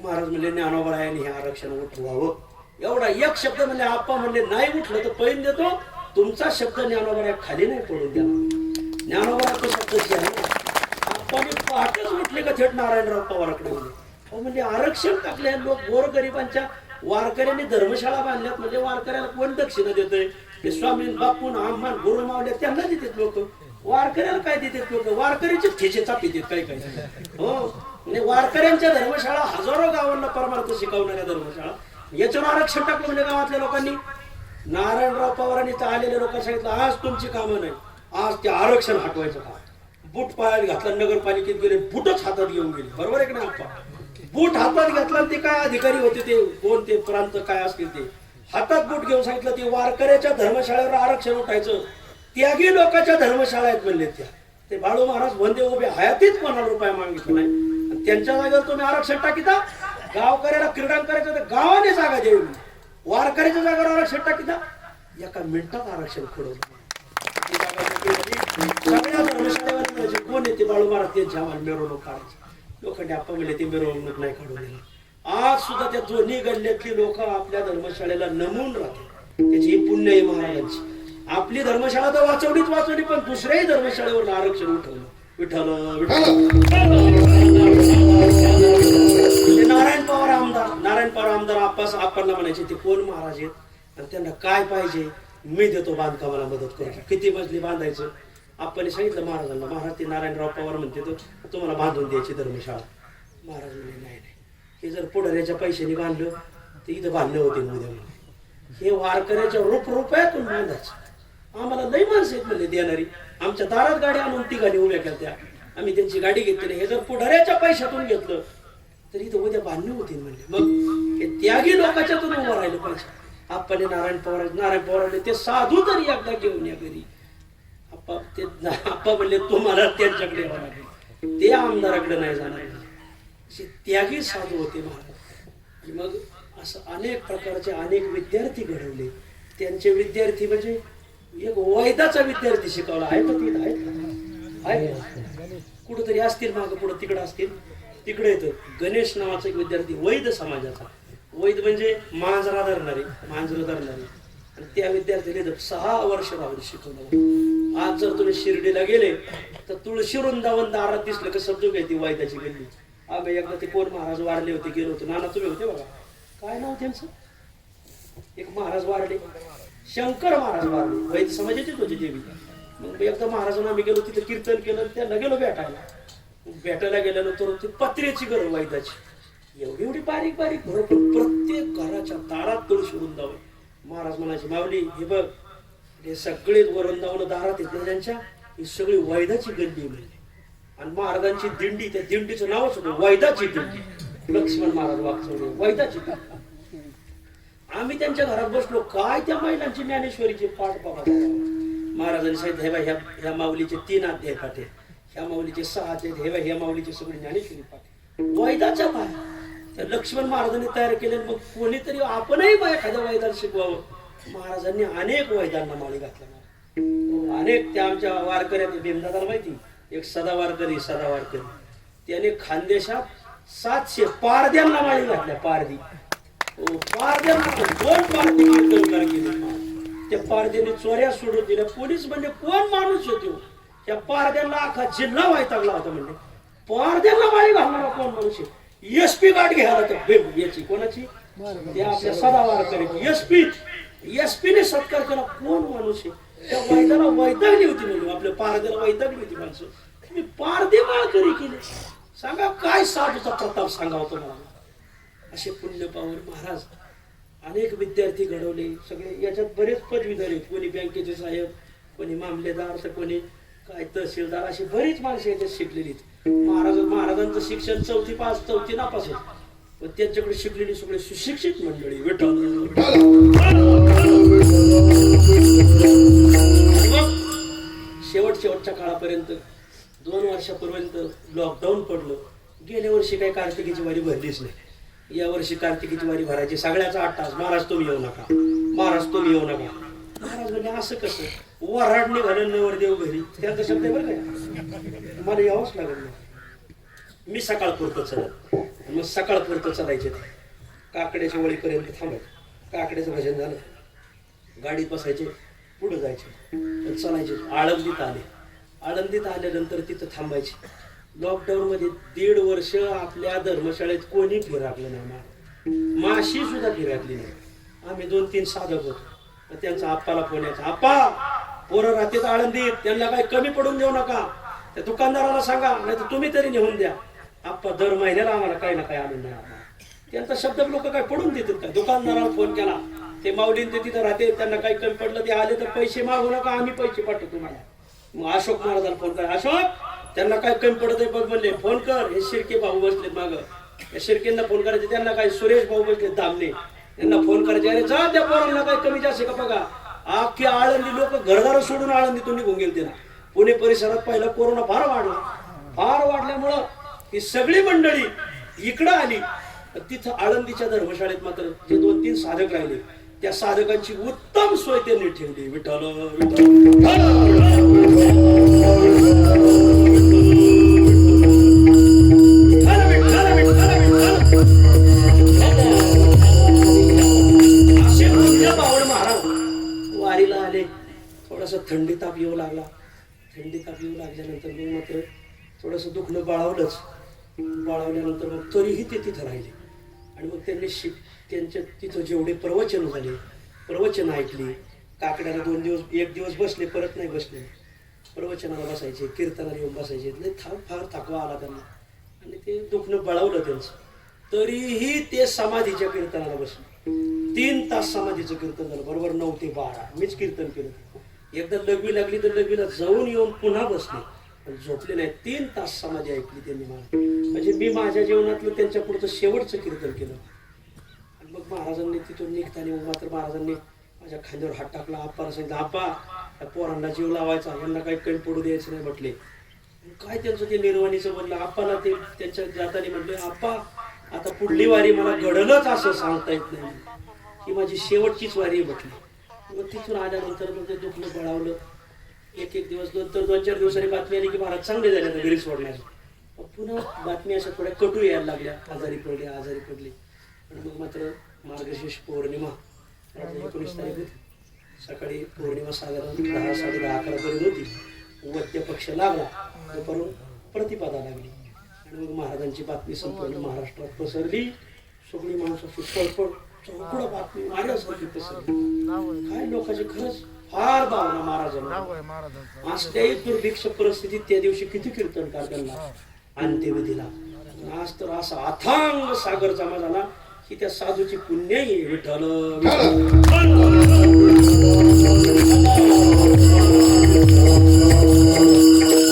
महाराज म्हणले, ज्ञानोबा आहे हे आरक्षण उठवावं. एवढा एक शब्द म्हणले. आप्पा म्हणले, नाही उठलं तर पैन देतो. तुमचा शब्द ज्ञानोबा खाली नाही पडून द्या. ज्ञानोबा तो शब्दाची आहे. आप्पाने पहाटेच उठले का थेट नारायणराव पवाराकडे गेले. म्हणजे आरक्षण टाकले. लोक गोरगरिबांच्या, वारकऱ्यांनी धर्मशाळा बांधल्यात म्हणजे वारकऱ्याला कोण दक्षिणा देतोय? हे स्वामी बापून आम्हाला गुरु मावले त्यांना देतात लोक. वारकऱ्याला काय देतात लोक? वारकऱ्याचेच ठेचे चापी देत काही हो. म्हणजे वारकऱ्यांच्या धर्मशाळा, हजारो गावांना परमार्थ शिकवणाऱ्या धर्मशाळा, याच्यावर आरक्षण टाकलं म्हणजे गावातल्या लोकांनी. नारायणराव पवारांनी तर आलेल्या लोकांना सांगितलं, आज तुमची कामं नाही, आज ते आरक्षण हटवायचं काम. बूट पायात घातला, नगरपालिकेत गेले, बूटच हातात घेऊन गेले. बरोबर आहे की नाही आप्पा? बूट हातात घेतला, ते काय अधिकारी होते, ते कोण ते प्रांत काय असतील ते, हातात बूट घेऊन सांगितलं ते वारकऱ्याच्या धर्मशाळेवर आरक्षण उठायचं. त्यागी लोकांच्या धर्मशाळा आहेत म्हणले. ते बाळू महाराज वंदे उभे हयातीत कोणाला रुपया मागितला नाही. त्यांच्या जागेवर तुम्ही आरक्षण टाकीता. गावकऱ्याला क्रीडा करायचं तर गावाने जागा द्यावी. वारकऱ्याच्या जागेवर आरक्षण टाकीता. एका मिनिटात आरक्षण खोडवलं. सगळ्या धर्मशाळेवर कोण येते बाळू महाराज त्यांच्या मिरवणूक काढायची. लोखंडे आप्पा म्हणले, ते मिरवणूक नाही काढून दिली. आज सुद्धा त्या दोन्ही गल्ल्यातली लोक आपल्या धर्मशाळेला नमून राहते. त्याची ही पुण्य आहे महाराजांची. आपली धर्मशाळा तर वाचवली, पण दुसऱ्याही धर्मशाळेवर आरक्षण उठवलं. विठ्ठल नारायण पवार आमदार आप्पांना म्हणायचे, ते कोण महाराज आहेत आणि त्यांना काय पाहिजे, मी देतो बांधकामाला मदत करू. किती मजली बांधायचं? आप्पांनी सांगितलं महाराजांना. महाराज ते नारायणराव पवार म्हणते, तो तुम्हाला बांधून द्यायची धर्मशाळा. महाराज म्हणले, नाही हे जर पुढाऱ्याच्या पैशाने बांधलं तर इथं बांधलं होते उद्या. हे वारकऱ्याच्या रुपयातून बांधायचं. आम्हाला लई माणसं आहेत म्हणले देणारी. आमच्या दारात गाडी आणून ठिकाणी उभ्या केल्या. आम्ही त्यांची गाडी घेतली. हे जर पुढाऱ्याच्या पैशातून घेतलं तर इथं उद्या बांधणी होतील म्हणले. मग हे त्यागी लोकांच्यातून उभं राहिलं पाहिजे. आपण नारायण पवार ते साधू तरी एकदा घेऊन या घरी. आप्पा म्हणले तुम्हाला त्यांच्याकडे यावं लागेल, ते आमदाराकडे नाही जाणार. असे त्यागी साधू होते महाराज. मग असं अनेक प्रकारचे अनेक विद्यार्थी घडवले. त्यांचे विद्यार्थी म्हणजे एक वैदाचा विद्यार्थी शिकवला आहे. तर तिथं आहे कुठंतरी असतील, मागं पुढं तिकडं असतील. तिकडे येतं गणेश नावाचा एक विद्यार्थी वैद समाजाचा. वैद म्हणजे मांजरा धरणारे. आणि त्या विद्यार्थ्याने 6 वर्ष राहून शिकवलं. आज जर तुम्ही शिर्डीला गेले तर तुळशी वृंदावन दारात दिसलं का समजू काय ती वैदाची गल्ली. आम्ही एकदा ते कोण महाराज वारले होते, गेलो होतो. नाना तुम्ही होते बघा, काय नाव त्यांचं? एक महाराज वारले, शंकर महाराज वारले, वैद समाजाचीच होती देवी. मग एकदा महाराजांना आम्ही गेलो, तिथे कीर्तन केलं, त्यांना गेलो भेटायला गेल्यानंतर ती पत्र्याची घर वैदाची, एवढी बारीक बारीक घर, प्रत्येक घराच्या दारात तुळशी वृंदावन. महाराज म्हणायचे माऊली हे बघ, हे सगळे वृंदावन दारात येत ना त्यांच्या, ही सगळी वैदाची गल्ली म्हणजे. आणि महाराजांची दिंडी, त्या दिंडीचं नावच होतं वैदाची दिंडी. लक्ष्मण महाराज वागचौरे वैदाची दिंडी. आम्ही त्यांच्या घरात बसलो, काय त्या महिलांची ज्ञानेश्वरीचे पाठ बाबा. महाराजांनी सांगितलं ह्या माऊलीचे 3 अध्याय पाठ आहेत, ह्या माऊलीचे 6 अध्याय, ह्या माऊलीचे सगळे ज्ञानेश्वरी पाठ. वैदाच्या पाय त्या लक्ष्मण महाराजांनी तयार केले. मग कोणीतरी आपणही एखाद्या वैदाला शिकवावं. महाराजांनी अनेक वैदांना माळी घातल्या. अनेक त्या आमच्या वारकऱ्यांनी, भीमदादाला माहिती, एक सदा वारकरी त्याने खानदेशात 700 पारद्यांना माळी घातल्या. पारद्यांना 2 पारदी कीर्तनकार केले. त्या पारद्याने चोऱ्या सोडून दिल्या. पोलीस म्हणजे कोण माणूस होतो, त्या पारद्यांना अख्खा जिल्हा व्हायला होता. म्हणजे पारद्यांना माळी घालणारा कोण माणूस आहे? एसपी गाठ घ्यायला तर याची कोणाची, त्या आपल्या सदा वारकरी एसपीने सत्कार केला. कोण माणूस आहे? त्या वैद्याला वैतागली होती, म्हणजे आपल्या पारद्याला वैतागली होती माणसं. मी पारदे माळकरी केले. सांगा काय साधूचा प्रताप सांगा होतो मला. असे पुण्य पावन महाराज अनेक विद्यार्थी घडवले. सगळे याच्यात बरेच पदवीधर आहेत. कोणी बँकेचे साहेब, कोणी मामलेदार, तर कोणी काय तहसीलदार, अशी बरीच माणसं याच्यात शिकलेली. महाराजांचं शिक्षण 4थी नापास होत, पण त्यांच्याकडे शिकलेली सगळे सुशिक्षित मंडळी. शेवटच्या काळापर्यंत 2 वर्षापर्यंत लॉकडाऊन पडलं. गेल्या वर्षी काही कार्तिकीची वारी भरलीच नाही. या वर्षी कार्तिकीची वारी भरायची सगळ्याचा 8 तास. महाराज तुम्ही येऊ नका. महाराज म्हणजे असं कसं, वराडणे घालून नवरदेव घरी, त्याचा शब्द आहे बरं काय. मला यावंच लागत नाही. मी सकाळपुरतं चलत, मग सकाळपुरतं चालायचे. काकड्याच्या वळीपर्यंत थांबायचं. काकड्याचं भजन झालं, गाडीत बसायचे, पुढे जायचे, चालायचे. आळंदीत आल्यानंतर तिथं थांबायचे. लॉकडाऊन मध्ये 1.5 वर्ष आपल्या धर्मशाळेत कोणी फिराकलं नाही. माशी सुद्धा फिराकली नाही. आम्ही 2-3 साधक होतो. त्यांचा आप्पाला फोन यायचा, आप्पा पोरं राहतात आळंदीत, त्यांना काही कमी पडून देऊ नका. त्या दुकानदाराला सांगा, नाही तर तुम्ही तरी नेऊन द्या. आप्पा दर महिन्याला आम्हाला काही ना काही आणून द्या. त्यांचा शब्द लोक काय पडून देतात का? दुकानदाराला फोन केला, ते माऊलीन ते तिथं राहते, त्यांना काही कमी पडलं ते आले तर पैसे मागू नका, आम्ही पैसे पाठवतो तुम्हाला. मग अशोक महाराजाला फोन करा, अशोक त्यांना काय कमी पडत आहे बघ म्हणले, फोन कर. हे शिर्के भाऊ बसलेत मागं, या शिर्केंना फोन करायचे. त्यांना काय सुरेश भाऊ बसलेत दामले, त्यांना फोन करायचे, अरे जा त्या पोरांना काय कमी जास्त का बघा. अख्खी आळंदी लोक घरदार सोडून आळंदीतून निघून गेले. त्यांना पुणे परिसरात पहिला कोरोना फार वाढल्यामुळं ही सगळी मंडळी इकडं आली. तिथं आळंदीच्या धर्मशाळेत मात्र जे 2-3 साधक राहिले, त्या साधकांची उत्तम सोय त्यांनी ठेवली. विठ्ठल असे बावड महाराज वारीला आले. थोडासा थंडी ताप येऊ लागल्यानंतर मग मात्र थोडंसं दुखणं बाळवल्यानंतर मग तरीही ते तिथं राहिले. आणि मग त्यांनी त्यांच्या तिथं जेवढे प्रवचन ऐकली. काकड्याला 1 दिवस बसले, परत नाही बसले. प्रवचनाला बसायचे, कीर्तनाला येऊन बसायचे. फार थकवा आला त्यांना आणि ते दुखणं बळावलं त्यांचं. तरीही ते समाधीच्या कीर्तनाला बसले. 3 तास समाधीचं कीर्तन झालं. बरोबर 9 ते 12 मीच कीर्तन केलं. एकदा लघवी लागली तर लघवीला जाऊन येऊन पुन्हा बसले, पण झोपले नाही. 3 तास समाधी ऐकली त्यांनी मला. म्हणजे मी माझ्या जीवनातलं त्यांच्या पुढचं शेवटचं कीर्तन केलं. आणि मग महाराजांनी तिथून निघताना मग मात्र महाराजांनी माझ्या खांद्यावर हात टाकला. आप्पाला सांगितलं, आप्पा त्या पोरांना जीव लावायचा, यांना काही कमी पडू द्यायचं नाही म्हटले. काय त्यांचं ते निर्वाणीचं म्हणलं. आप्पाला ते त्यांच्या जाताना म्हटले, आप्पा आता पुढली वारी मला घडलंच असं सांगता येत नाही, ही माझी शेवटचीच वारी आहे म्हटली. मग तिथून आल्यानंतर मग ते दुखणं बळावलं. एक दिवस नंतर 2-4 दिवसांनी बातमी आली की महाराज चांगले झाले आता घरी सोडण्याचं. पुन्हा बातमी अशा थोड्या कटू यायला लागल्या, आजारी पडले. आणि मग मात्र मार्गशीर्ष पौर्णिमा 19 तारीख होती. सकाळी पौर्णिमा साधारण 10-10:30 पर्यंत होती. वद्य पक्ष लागला, दुपारून प्रतिपदा लागली. आणि मग महाराजांची बातमी संपूर्ण महाराष्ट्रात पसरली. सगळी माणसाची फळफळ चौकडं बातमी माझ्यासारखी पसरली. काय लोकांची खरंच फार भावना महाराजांना. असल्याही दुर्भिक्ष परिस्थितीत त्या दिवशी किती कीर्तनकार त्यांना अंत्यविधीला. आज तर असा अथांग सागर जमा झाला की त्या साधूची पुण्यही विठ्ठल.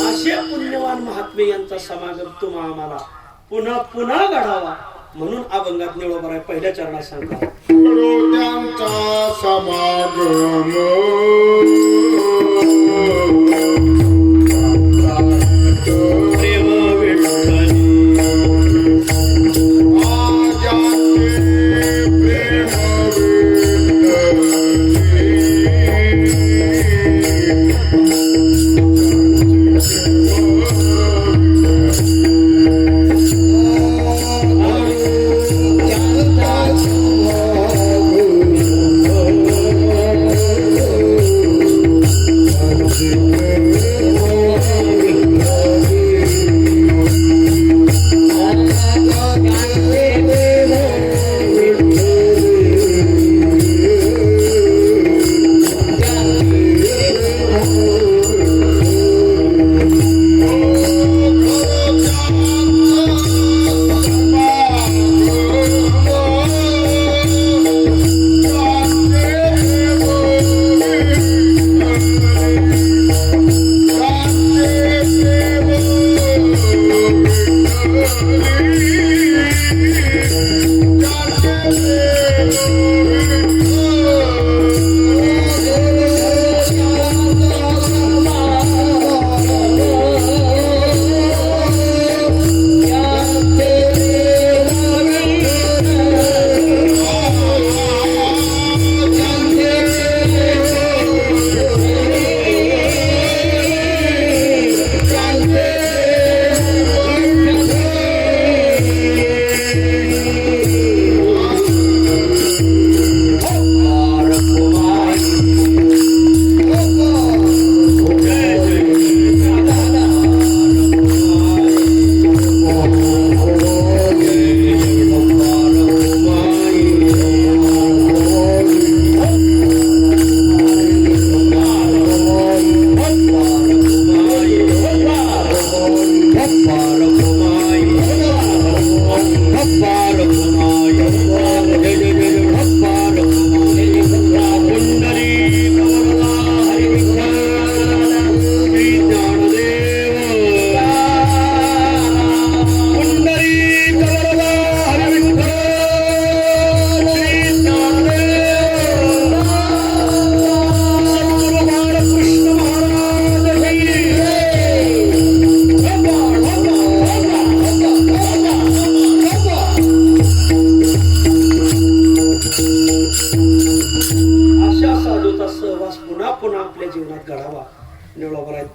असे पुण्यवान महात्मे यांचा समागम तुम्हा आम्हाला पुन्हा पुन्हा घडावा म्हणून अभंगात निळोबराय पहिल्या चरणात सांगतात. त्यांचा समागम प्रेम विठ्ठल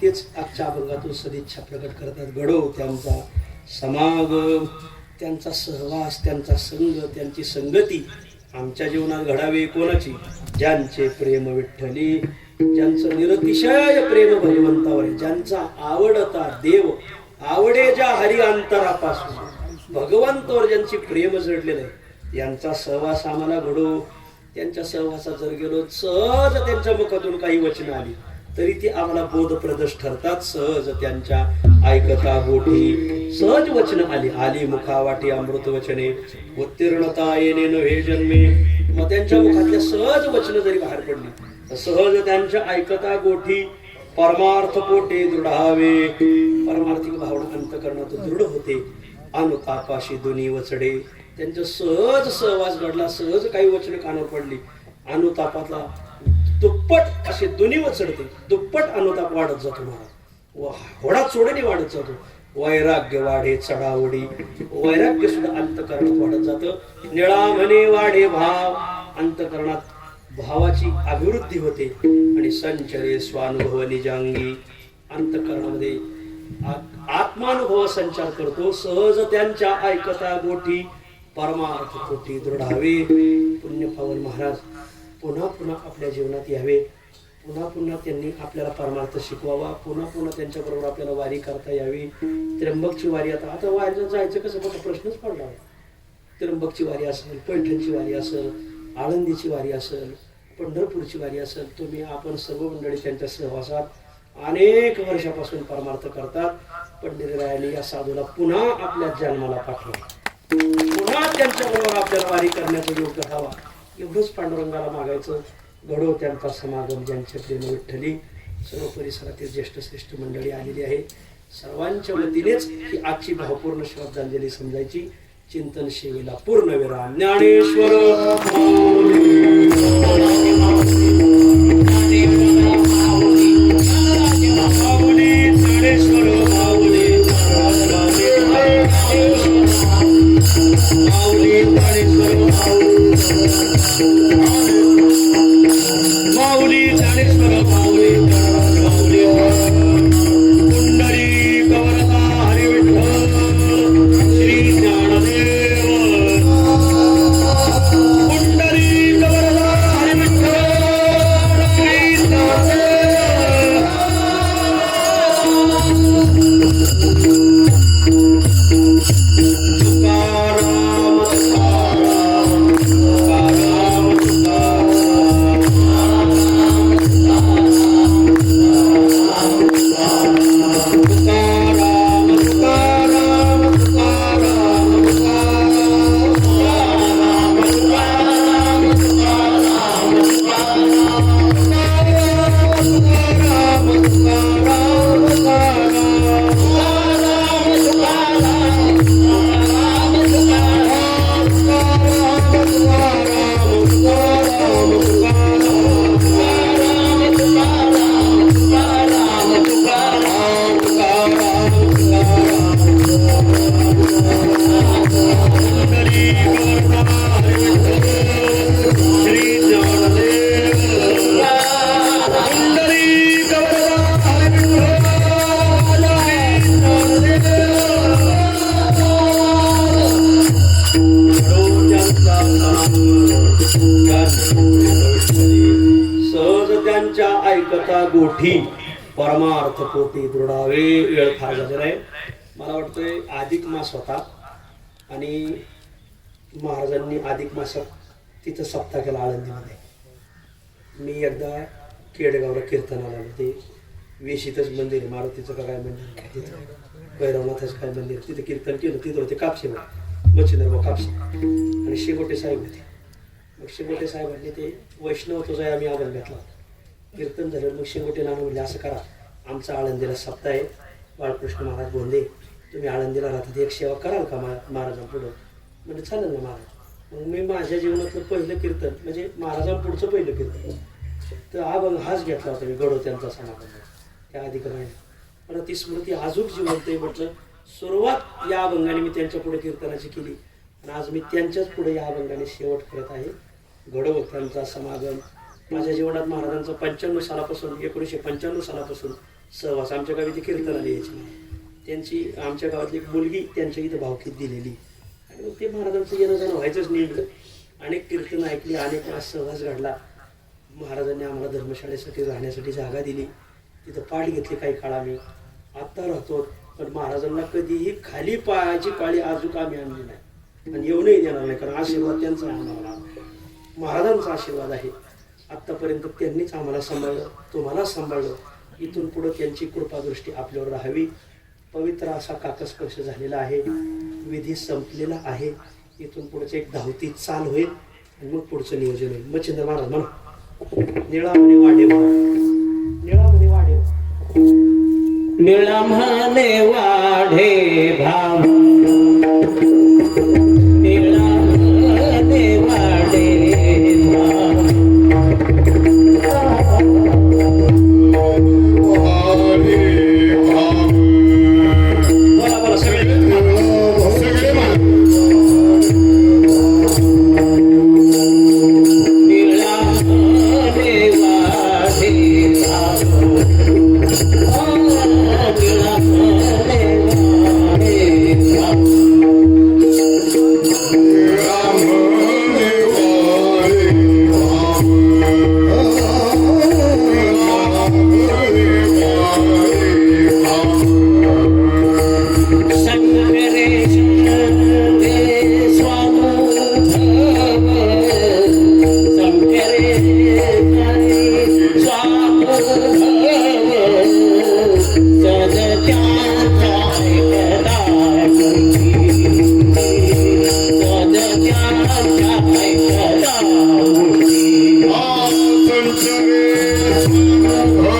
तेच आजच्या अभंगातून सदिच्छा प्रकट करतात. घडव त्यांचा समागम, त्यांचा सहवास, त्यांचा संग, त्यांची संगती आमच्या जीवनात घडावी. कोणाची? ज्यांचे प्रेम विठ्ठली, ज्यांचं निरतिशय प्रेम भगवंतावर आहे, ज्यांचा आवडता देव आवडे ज्या हरी अंतरापासून भगवंतावर ज्यांची प्रेम जडलेलं आहे, यांचा सहवास आम्हाला घडो. त्यांच्या सहवासात जर गेलो, सहज त्यांच्या मुखातून काही वचनं आली तरी ती आम्हाला बोधप्रदश ठरतात. सहज त्यांच्या ऐकता बोटी सहज वचन आली मुखावाटी अमृत वचने उत्तीर्णता येणे नव्हे जन्मे. मग त्यांच्या मुखातल्या सहज वचनं जरी बाहेर पडली सहज त्यांच्या ऐकता गोठी परमार्थ पोटे दृढावे. परमार्थिक भावना अंतकरणात दृढ होते. अनुतापाशी दोन्ही वचडे. त्यांचा सहज सहवास घडला. सहज काही वचने कानावर पडली. अनुतापातला दुप्पट असे दोन्ही वचडते. दुप्पट अनुताप वाढत जातो महाराज. होडा चोडणी वाढत जातो. वैराग्य वाढे चढावडी. वैराग्य सुद्धा अंतकरणात वाढत जातं. निळा म्हणे वाढे भाव. अंतकरणात भावाची अभिवृद्धी होते. आणि संचरे स्वानुभव निजांगी. अंतकरणामध्ये आत्मानुभव संचार करतो. सहज त्यांच्या ऐकता गोठी परमार्थ कोटी दृढावे. पुण्यपावन महाराज पुन्हा पुन्हा आपल्या जीवनात यावे. पुन्हा पुन्हा त्यांनी आपल्याला परमार्थ शिकवावा. पुन्हा पुन्हा त्यांच्या बरोबर आपल्याला वारी करता यावी. त्र्यंबकची वारी आता वारीला जायचं कसं बघा प्रश्नच पडला. त्र्यंबकची वारी असेल, पैठणची वारी असेल, आळंदीची वारी असेल, पंढरपूरची वारी असेल, तुम्ही आपण सर्व मंडळी त्यांच्या सहवासात अनेक वर्षापासून परमार्थ करतात. पंढरीरायाने या साधूला पुन्हा आपल्या जन्माला पाठवलं. पुन्हा त्यांच्याबरोबर आपल्याला वारी करण्याचा योग घडावा एवढंच पांडुरंगाला मागायचं. घडो त्यांचा समागम ज्यांच्या प्रेम विठ्ठली. सर्व परिसरातील ज्येष्ठ श्रेष्ठ मंडळी आलेली आहे. सर्वांच्या वतीनेच ही आजची भावपूर्ण श्रद्धांजली समजायची. चिंतन सेवेला पूर्ण विराम. ज्ञानेश्वर ऐकता गोठी परमार्थ पोटी दृढावे. वेळ फार झालेला आहे. मला वाटतंय अधिक मास होता आणि महाराजांनी अधिक मासात तिथं सप्ताह केला आळंदीमध्ये. मी एकदा केडगावला कीर्तनाला आलो. ते वेशीतच मंदिर आहे, मारुतीचं का काय मंदिर आहे तिथं, भैरवनाथच काय मंदिर, तिथं कीर्तन केलं. तिथं होते कापसे मच्छिंद्रभाऊ कापसे आणि शेगोटे साहेब होते. मग शेगोटे साहेबांनी ते वैष्णव तो जाय आम्ही आबल घेतला. कीर्तन झालं. मग शेगोटे नाना म्हणले असं करा, आमचा आळंदीला सप्ताह आहे, बाळकृष्ण महाराज बोंदे, तुम्ही आळंदीला राहतात, एक सेवा कराल का महाराजांपुढं? म्हणजे चालेल ना महाराज. मग मी माझ्या जीवनातलं पहिलं कीर्तन म्हणजे महाराजांपुढचं पहिलं कीर्तन तर अभंग हाच घेतला होता मी, गडो त्यांचा समागम. त्या अधिकारी पण ती स्मृती अजून जिवंत आहे. म्हटलं सुरुवात या अभंगाने मी त्यांच्या पुढे कीर्तनाची केली आणि आज मी त्यांच्याच पुढे या अभंगाने शेवट करत आहे. घडो त्यांचा समागम. माझ्या जीवनात महाराजांचा 95 सालापासून 1995 सालापासून सहवास. आमच्या गावी ती कीर्तनाला यायची. त्यांची आमच्या गावातली एक मुलगी त्यांच्या इथं भावकीत दिलेली आणि मग ते महाराजांचं येणं जाणं व्हायचंच नेमकं. अनेक कीर्तन ऐकली, अनेक वेळा सहवास घडला. महाराजांनी आम्हाला धर्मशाळेसाठी राहण्यासाठी जागा दिली. तिथं पाठ घेतली काही काळ आम्ही. आत्ता राहतो पण महाराजांना कधीही खाली पायाची पाळी अजून आम्ही आणली नाही आणि येऊनही देणार नाही, कारण आशीर्वाद त्यांचा आम्हाला, महाराजांचा आशीर्वाद आहे. आत्तापर्यंत त्यांनीच आम्हाला सांभाळलं, तुम्हाला सांभाळलं. इथून पुढं त्यांची कृपादृष्टी आपल्यावर राहावी. पवित्र असा काकस्पर्श झालेला आहे, विधी संपलेला आहे. इथून पुढचं एक धावती चाल होईल आणि मग पुढचं नियोजन होईल. मच्छिंद्र महाराज म्हणा. निळामणी वाडेवा निळामणी वाडेवा निळा म्हणे वाढे भाव निळा म्हणे वाढे भाव बोला बोला सगळे सगळे म्हणा. निळा म्हणे वाढे भाव निळा म्हणे वाढे भाव शंकरेश स्वानुभव शंकरेश स्वानुभव सदत्याचा ऐकता सदत्याचा ऐकता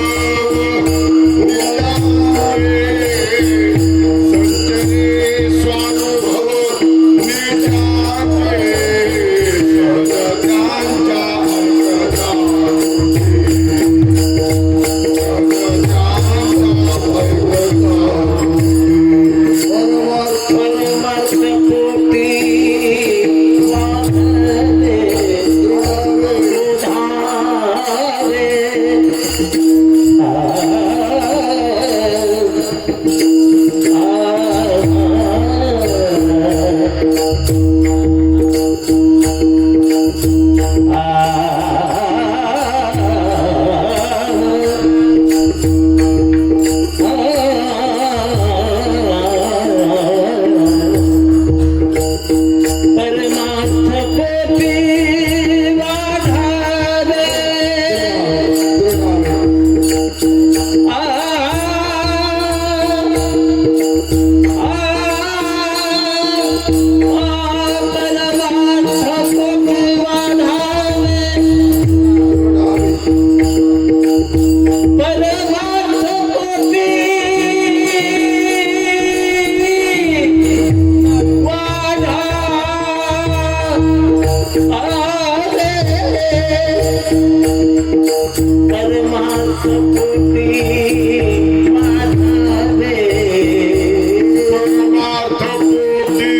परमार्थपोटी वाहने धारे परमार्थपोटी वाढावे परमार्थपोटी वाढावे परमार्थपोटी परमार्थपोटी वाढावे परमार्थपोटी